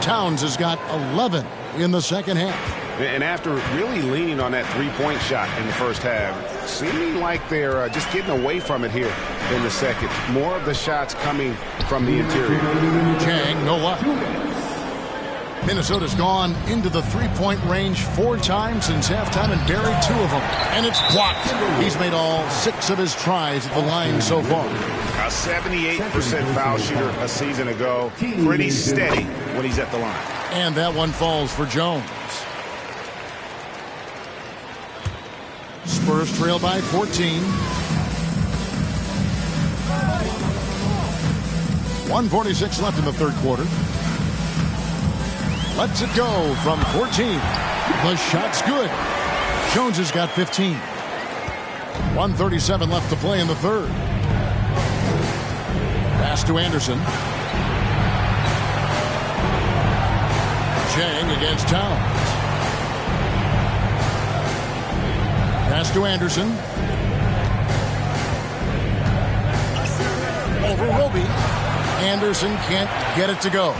Towns has got 11 in the second half. And after really leaning on that 3-point shot in the first half, seeming like they're just getting away from it here in the second. More of the shots coming from the interior. Chang, no luck. Minnesota's gone into the 3-point range 4 times since halftime and buried 2 of them. And it's blocked. He's made all 6 of his tries at the line so far. A 78% foul shooter a season ago. Pretty steady when he's at the line. And that one falls for Jones. Spurs trail by 14. 1:46 left in the third quarter. Lets it go from 14. The shot's good. Jones has got 15. 1:37 left to play in the third. Pass to Anderson. Chang against Towns. Pass to Anderson. Over Roby. Anderson can't get it to go.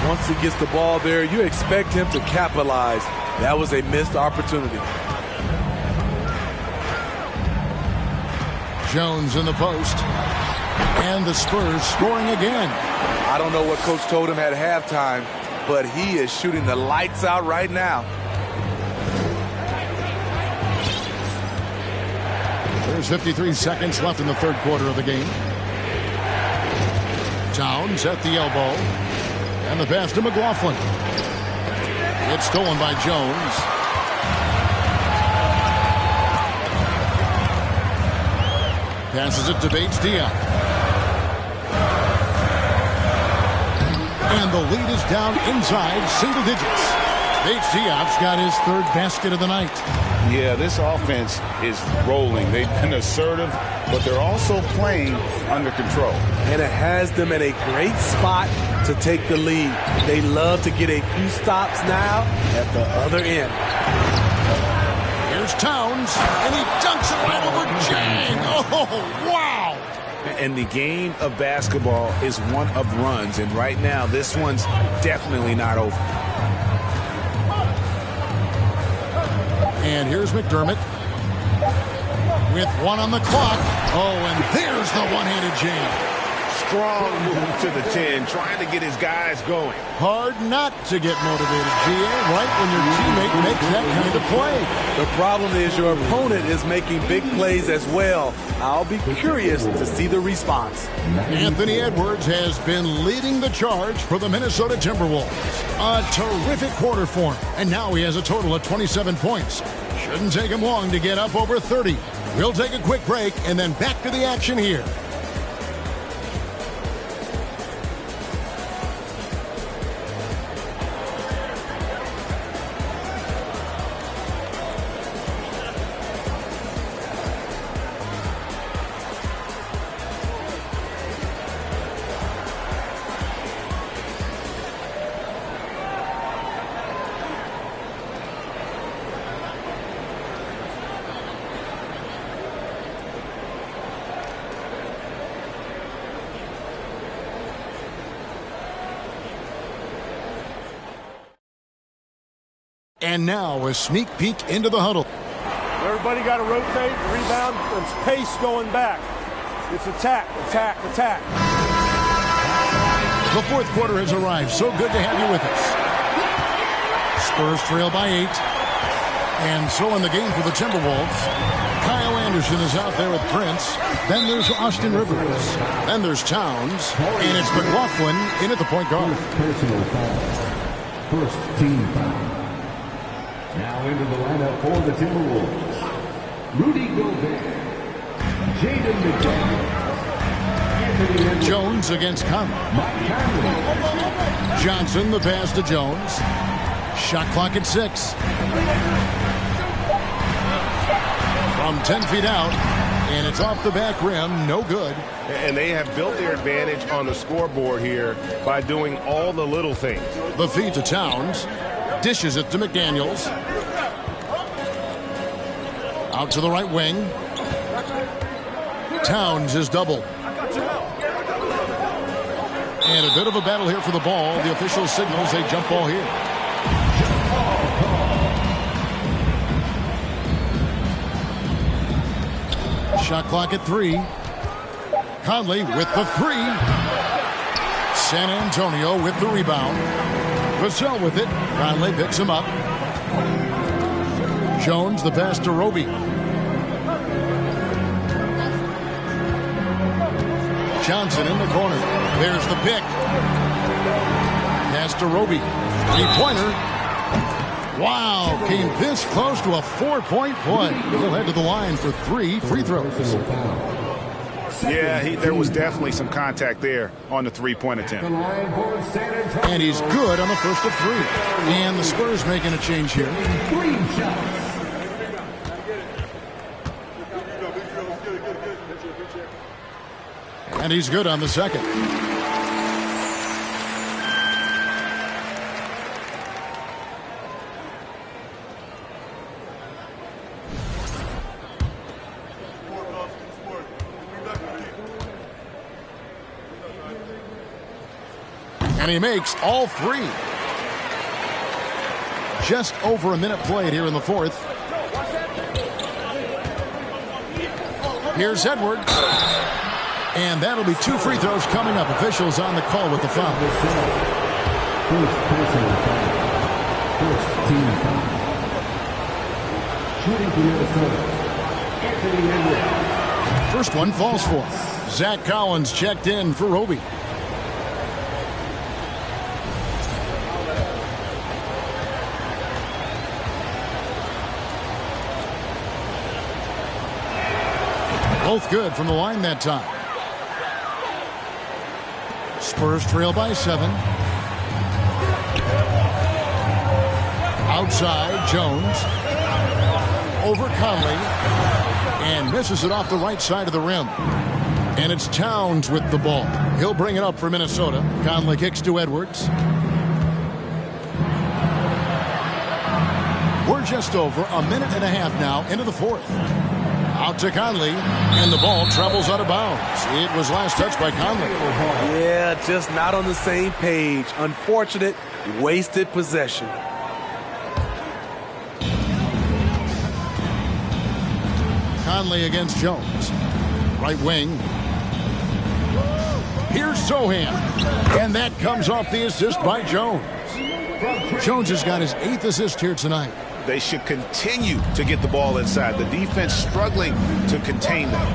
Once he gets the ball there, you expect him to capitalize. That was a missed opportunity. Jones in the post. And the Spurs scoring again. I don't know what Coach told him at halftime, but he is shooting the lights out right now. There's 53 seconds left in the third quarter of the game. Towns at the elbow. And the pass to McLaughlin. It's stolen by Jones. Passes it to Bates-Diop. And the lead is down inside single digits. Bates-Diop's got his third basket of the night. Yeah, this offense is rolling. They've been assertive, but they're also playing under control. And it has them in a great spot to take the lead. They love to get a few stops now at the other end. Here's Towns, and he dunks it right over Chang. Oh, wow! And the game of basketball is one of runs, and right now this one's definitely not over. And here's McDermott with one on the clock. Oh, and there's the one-handed jam. Strong move to the 10, trying to get his guys going. Hard not to get motivated, GA, right when your teammate makes that kind of play. The problem is your opponent is making big plays as well. I'll be curious to see the response. Anthony Edwards has been leading the charge for the Minnesota Timberwolves. A terrific quarter for him, and now he has a total of 27 points. Shouldn't take him long to get up over 30. We'll take a quick break and then back to the action here. And now a sneak peek into the huddle. Everybody got to rotate, rebound, and pace going back. It's attack, attack, attack. The fourth quarter has arrived. So good to have you with us. Spurs trail by 8. And so in the game for the Timberwolves, Kyle Anderson is out there with Prince. Then there's Austin Rivers. Then there's Towns. And it's McLaughlin in at the point guard. Personal foul. First team foul. Now into the lineup for the Timberwolves. Rudy Gobert. Jaden McDaniels. Jones against Conley. Johnson, the pass to Jones. Shot clock at 6. From 10 feet out, and it's off the back rim, no good. And they have built their advantage on the scoreboard here by doing all the little things. The feed to Towns. Dishes it to McDaniels. Out to the right wing. Towns is doubled. And a bit of a battle here for the ball. The official signals a jump ball here. Shot clock at 3. Conley with the 3. San Antonio with the rebound. Vassell with it. Conley picks him up. Jones the pass to Roby. Johnson in the corner. There's the pick. Pass to Roby. 3-pointer. Wow, came this close to a 4-point play. He'll head to the line for 3 free throws. Yeah, there was definitely some contact there on the 3-point attempt. And he's good on the first of 3. And the Spurs making a change here. And he's good on the second. And he makes all 3. Just over a minute played here in the fourth. Here's Edwards. And that'll be 2 free throws coming up. Officials on the call with the foul. First personal foul. First team foul. Shooting for Minnesota, Anthony Edwards. First one falls for him. Zach Collins checked in for Roby. Both good from the line that time. Spurs trail by 7. Outside, Jones. Over Conley. And misses it off the right side of the rim. And it's Towns with the ball. He'll bring it up for Minnesota. Conley kicks to Edwards. We're just over a minute and a half now into the fourth. Out to Conley, and the ball travels out of bounds. It was last touched by Conley. Yeah, just not on the same page. Unfortunate, wasted possession. Conley against Jones. Right wing. Here's Sohan. And that comes off the assist by Jones. Jones has got his 8th assist here tonight. They should continue to get the ball inside. The defense struggling to contain them.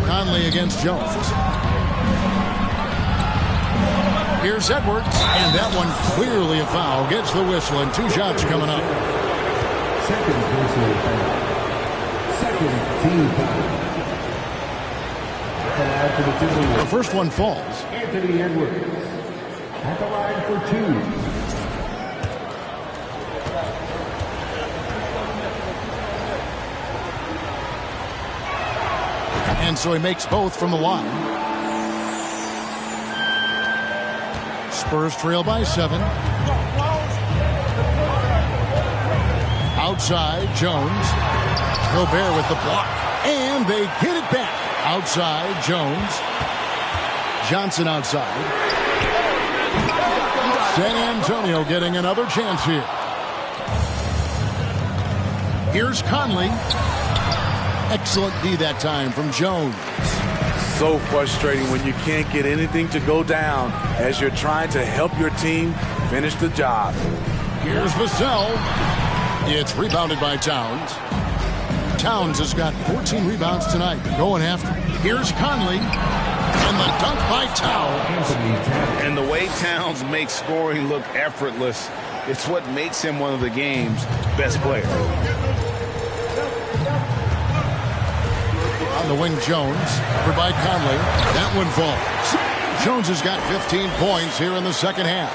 Conley against Jones. Here's Edwards, and that one clearly a foul. Gets the whistle, and 2 shots coming up. Second personal foul. Second team foul. At the line for the Timberwolves. The first one falls. Anthony Edwards. At the line for 2. And so he makes both from the line. Spurs trail by 7. Outside, Jones. Gobert with the block. And they get it back. Outside, Jones. Johnson outside. San Antonio getting another chance here. Here's Conley. Excellent D that time from Jones. So frustrating when you can't get anything to go down as you're trying to help your team finish the job. Here's Vassell. It's rebounded by Towns. Towns has got 14 rebounds tonight. Going after. Here's Conley. And the dunk by Towns. And the way Towns makes scoring look effortless, it's what makes him one of the game's best players. On the wing, Jones. Over by Conley. That one falls. Jones has got 15 points here in the second half.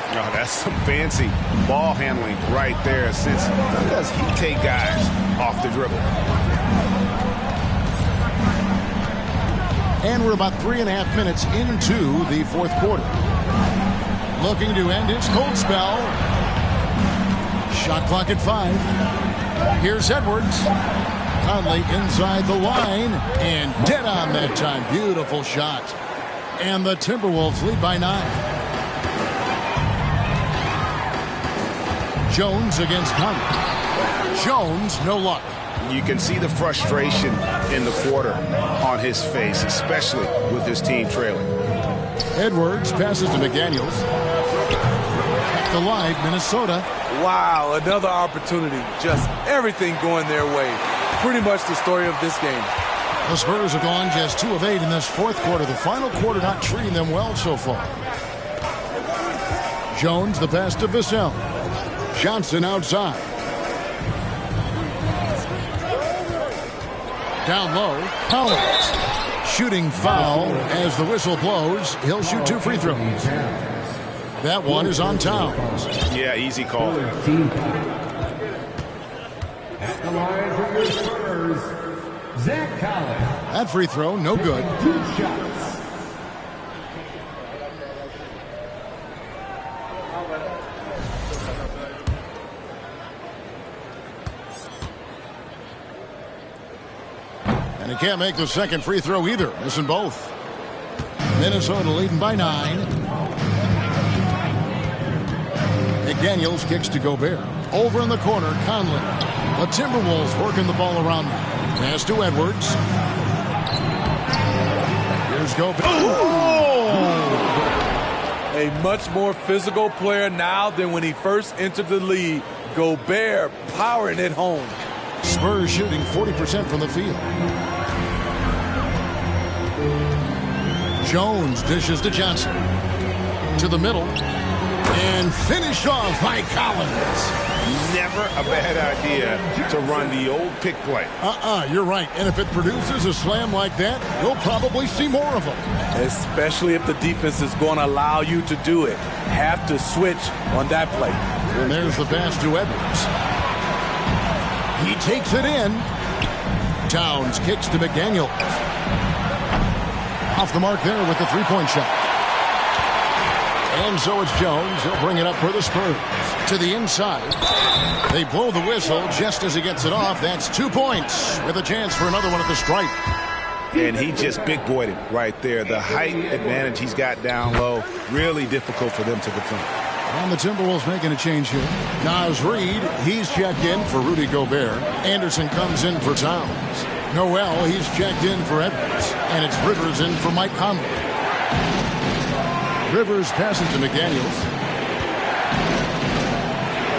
Oh, that's some fancy ball handling right there. Since when does he take guys off the dribble? And we're about 3.5 minutes into the fourth quarter. Looking to end his cold spell. Shot clock at 5. Here's Edwards. Conley inside the line. And dead on that time. Beautiful shot. And the Timberwolves lead by 9. Jones against Conley. Jones, no luck. You can see the frustration in the quarter on his face, especially with his team trailing. Edwards passes to McDaniels. Alive, Minnesota. Wow, another opportunity. Just everything going their way. Pretty much the story of this game. The Spurs have gone just 2 of 8 in this fourth quarter. The final quarter not treating them well so far. Jones, the pass to Vassell. Johnson outside. Down low, Collins. Shooting foul as the whistle blows. He'll shoot 2 free throws. That one is on Towns. Yeah, easy call. At the line for your Spurs, Zach Collins. That free throw, no good. 2 shots. And he can't make the second free throw either, missing both. Minnesota leading by 9. McDaniels kicks to Gobert. Over in the corner, Conley. The Timberwolves working the ball around now. Pass to Edwards. Here's Gobert. A much more physical player now than when he first entered the league. Gobert powering it home. Spurs shooting 40% from the field. Jones dishes to Johnson. To the middle. And finished off by Collins. Never a bad idea to run the old pick play. You're right. And if it produces a slam like that, you'll probably see more of them. Especially if the defense is going to allow you to do it. Have to switch on that play. And there's the pass to Edwards. He takes it in. Towns kicks to McDaniel. Off the mark there with the three-point shot. And so it's Jones. He'll bring it up for the Spurs. To the inside. They blow the whistle just as he gets it off. That's 2 points with a chance for another one at the stripe. And he just big-boyed it right there. The height advantage he's got down low, really difficult for them to defend. And the Timberwolves making a change here. Naz Reid, he's checked in for Rudy Gobert. Anderson comes in for Towns. Noel, he's checked in for Edwards. And it's Rivers in for Mike Conley. Rivers passes to McDaniels.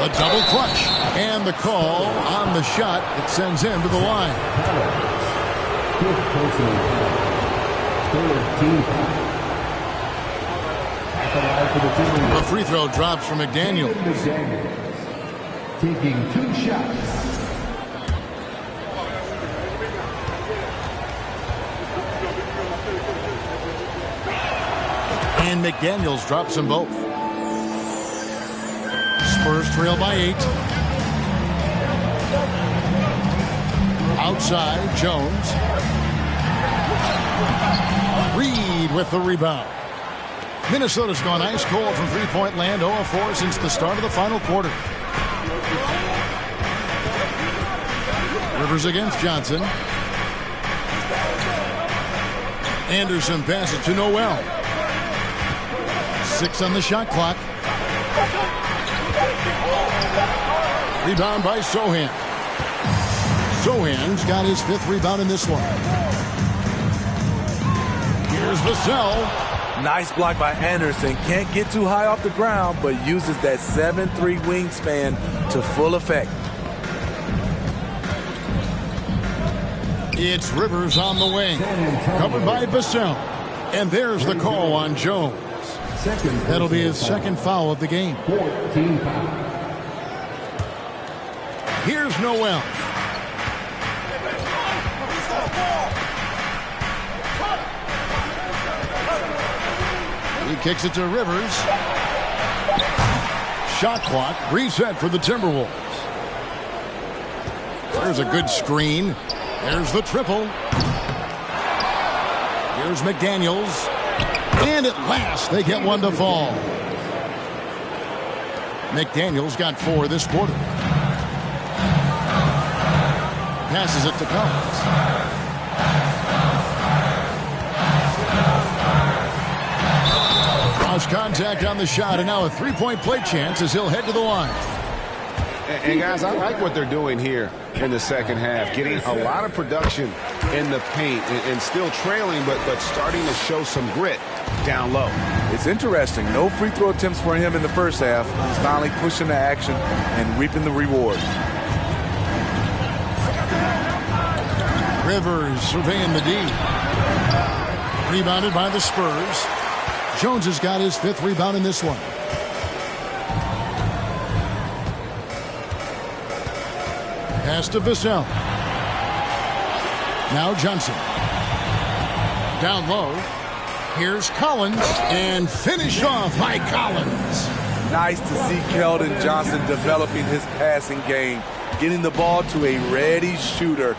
A double clutch. And the call on the shot that sends him to the line. The free throw drops from McDaniel. Taking 2 shots. And McDaniels drops them both. Spurs trail by 8. Outside, Jones. Reid with the rebound. Minnesota's gone ice cold from three-point land, 0-4 since the start of the final quarter. Rivers against Johnson. Anderson passes to Noel. 6 on the shot clock. Rebound by Sohan. Sohan's got his 5th rebound in this one. Here's Vassell. Nice block by Anderson. Can't get too high off the ground, but uses that 7'3" wingspan to full effect. It's Rivers on the wing. Covered by Vassell. And there's the call on Jones. That'll be his 2nd foul of the game. 14 foul. Here's Noel. He kicks it to Rivers. Shot clock reset for the Timberwolves. There's a good screen. There's the triple. Here's McDaniels. And at last, they get one to fall. McDaniels got 4 this quarter. Passes it to Collins. Cross contact on the shot, and now a three-point play chance as he'll head to the line. And guys, I like what they're doing here in the second half. Getting a lot of production in the paint and still trailing, but starting to show some grit down low. It's interesting. No free throw attempts for him in the first half. He's finally pushing the action and reaping the reward. Rivers surveying the D. Rebounded by the Spurs. Jones has got his 5th rebound in this one. Pass to Vassell. Now Johnson. Down low. Here's Collins. And finished off by Collins. Nice to see Keldon Johnson developing his passing game. Getting the ball to a ready shooter.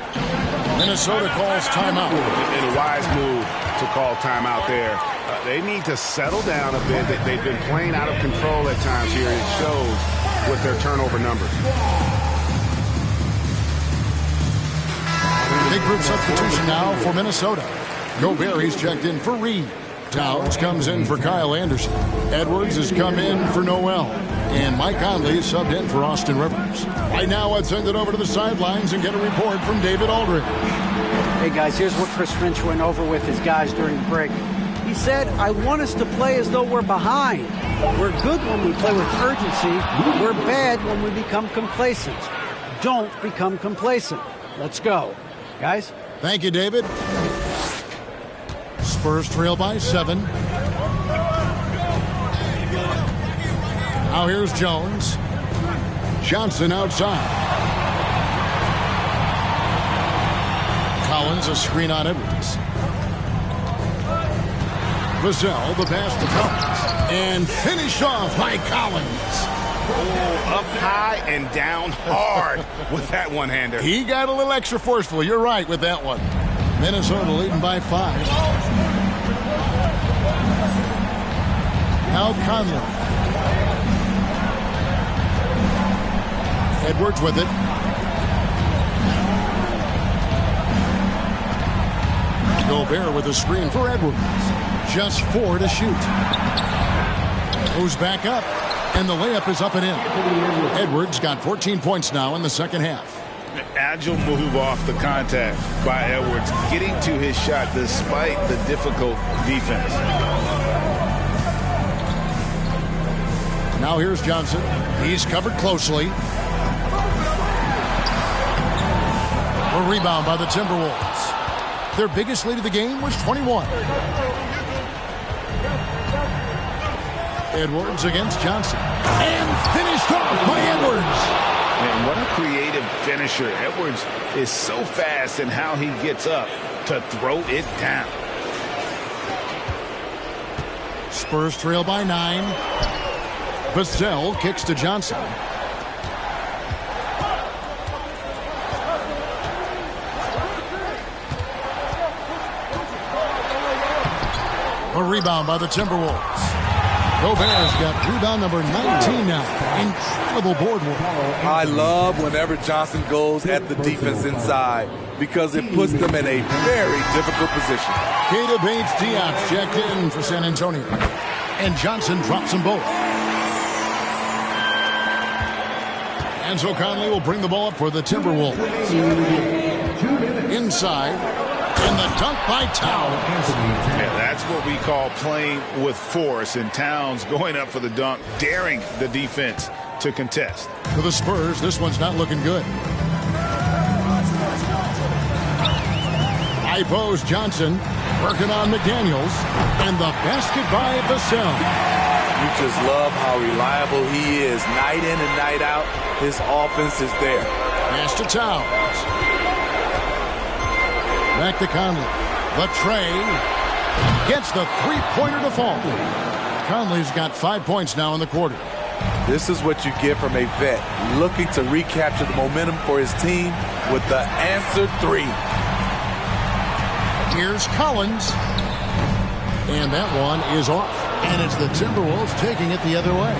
Minnesota calls timeout. And a wise move to call timeout there. They need to settle down a bit. They've been playing out of control at times here. It shows with their turnover numbers. Big group substitution now for Minnesota. Gobert, he's checked in for Reid. Towns comes in for Kyle Anderson. Edwards has come in for Noel. And Mike Conley is subbed in for Austin Rivers. Right now, let's send it over to the sidelines and get a report from David Aldridge. Hey, guys, here's what Chris Finch went over with his guys during the break. He said, I want us to play as though we're behind. We're good when we play with urgency. We're bad when we become complacent. Don't become complacent. Let's go. Guys? Thank you, David. Spurs trail by 7. Now here's Jones. Johnson outside. Collins, a screen on Edwards. Vassell, the pass to Collins. And finished off by Collins. Oh, up high and down hard with that one-hander. He got a little extra forceful. You're right with that one. Minnesota leading by 5. Now Conley. Edwards with it. Gobert with a screen for Edwards. Just 4 to shoot. Goes back up, and the layup is up and in. Edwards got 14 points now in the second half. Agile move off the contact by Edwards, getting to his shot despite the difficult defense. Now here's Johnson. He's covered closely. A rebound by the Timberwolves. Their biggest lead of the game was 21. Edwards against Johnson. And finished off by Edwards. And what a creative finisher. Edwards is so fast in how he gets up to throw it down. Spurs trail by 9. Vassell kicks to Johnson. A rebound by the Timberwolves. Gobert's got rebound number 19 now. Incredible board work. I love whenever Johnson goes at the defense inside because it puts them in a very difficult position. Keita Bates-Diop checked in for San Antonio. And Johnson drops them both. And so Conley will bring the ball up for the Timberwolves. Inside. And the dunk by Towns. Yeah, that's what we call playing with force. And Towns going up for the dunk, daring the defense to contest. For the Spurs, this one's not looking good. High post Johnson, working on McDaniels, and the basket by Vassell. You just love how reliable he is night in and night out. His offense is there. Pass to Towns. Back to Conley. The tray gets the three-pointer to fall. Conley's got 5 points now in the quarter. This is what you get from a vet looking to recapture the momentum for his team with the answered 3. Here's Collins. And that one is off. And it's the Timberwolves taking it the other way.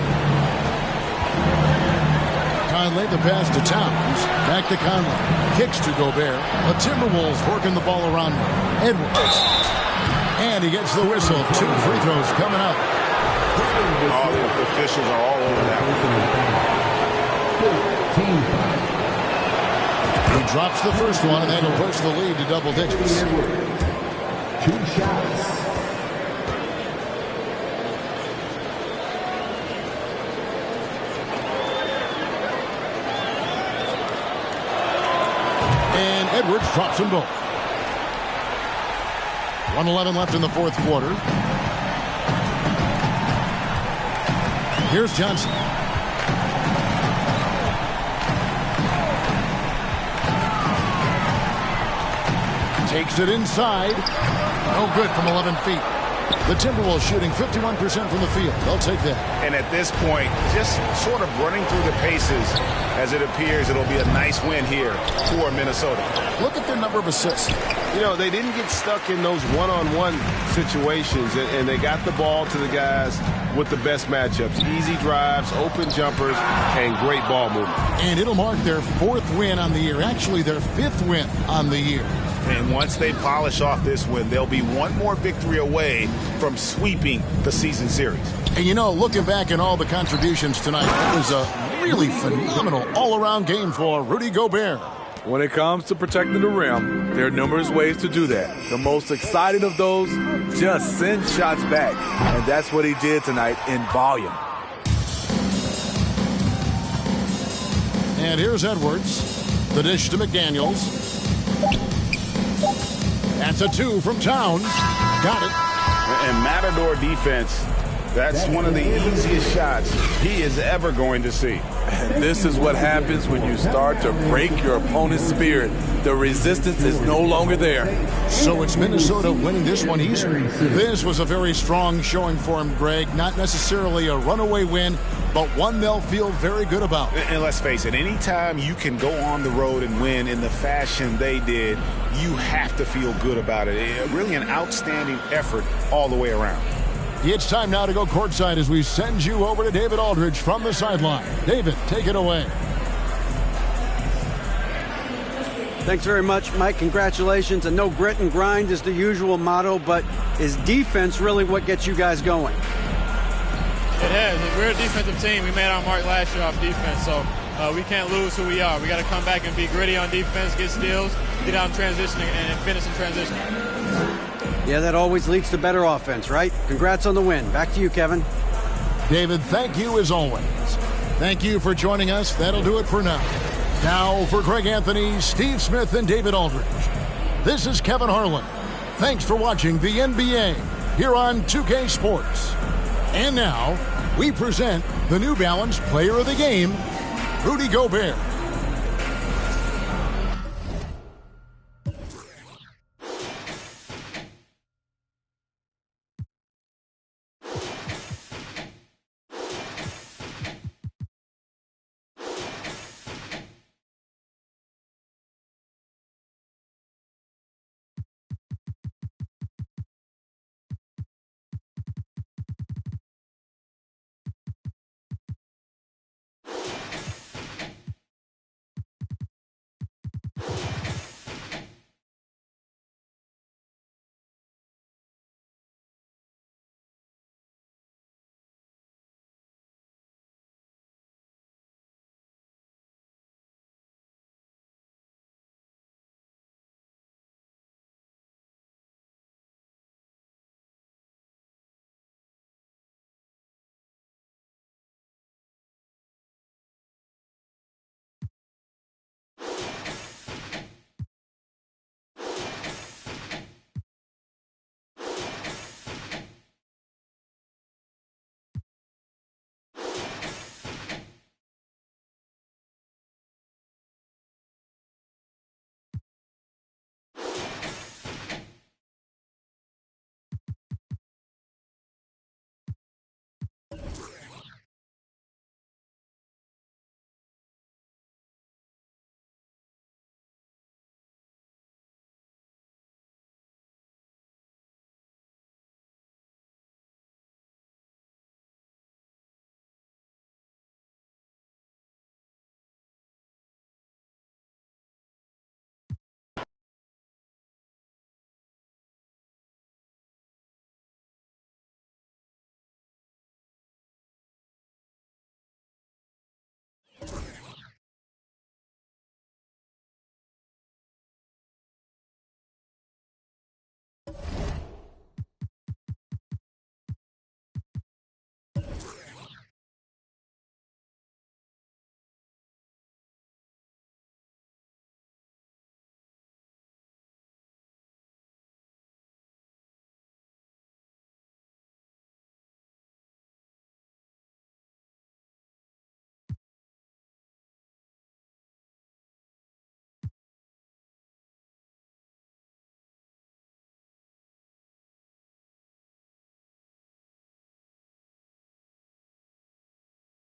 Conley, the pass to Towns. Back to Conley. Kicks to Gobert. The Timberwolves working the ball around Edwards. And he gets the whistle. 2 free throws coming up. All the officials are all over that. He drops the first one, and that'll push the lead to double digits. 2 shots. And Edwards drops them both. 1:11 left in the fourth quarter. Here's Johnson. Takes it inside. No good from 11 feet. The Timberwolves shooting 51% from the field. They'll take that. And at this point, just sort of running through the paces, as it appears it'll be a nice win here for Minnesota. Look at their number of assists. You know, they didn't get stuck in those one-on-one situations, and they got the ball to the guys with the best matchups. Easy drives, open jumpers, and great ball movement. And it'll mark their 4th win on the year. Actually, their 5th win on the year. And once they polish off this win, they'll be one more victory away from sweeping the season series. And you know, looking back at all the contributions tonight, it was a really phenomenal all-around game for Rudy Gobert. When it comes to protecting the rim, there are numerous ways to do that. The most exciting of those, just send shots back. And that's what he did tonight in volume. And here's Edwards. The dish to McDaniels. That's a 2 from Towns. Got it. And Matador defense, that's one of the easiest shots he is ever going to see. And this is what happens when you start to break your opponent's spirit. The resistance is no longer there. So it's Minnesota winning this one easily. This was a very strong showing for him, Greg. Not necessarily a runaway win, but one they'll feel very good about. And let's face it, anytime you can go on the road and win in the fashion they did, you have to feel good about it. Really an outstanding effort all the way around. It's time now to go courtside as we send you over to David Aldridge from the sideline. David, take it away. Thanks very much, Mike. Congratulations. And no grit and grind is the usual motto, but is defense really what gets you guys going? It has. We're a defensive team. We made our mark last year off defense, so we can't lose who we are. We got to come back and be gritty on defense, get steals, get out in transition, and finish in transition. Yeah, that always leads to better offense, right? Congrats on the win. Back to you, Kevin. David, thank you as always. Thank you for joining us. That'll do it for now. Now for Greg Anthony, Steve Smith, and David Aldridge. This is Kevin Harlan. Thanks for watching the NBA here on 2K Sports. And now, we present the New Balance Player of the Game, Rudy Gobert.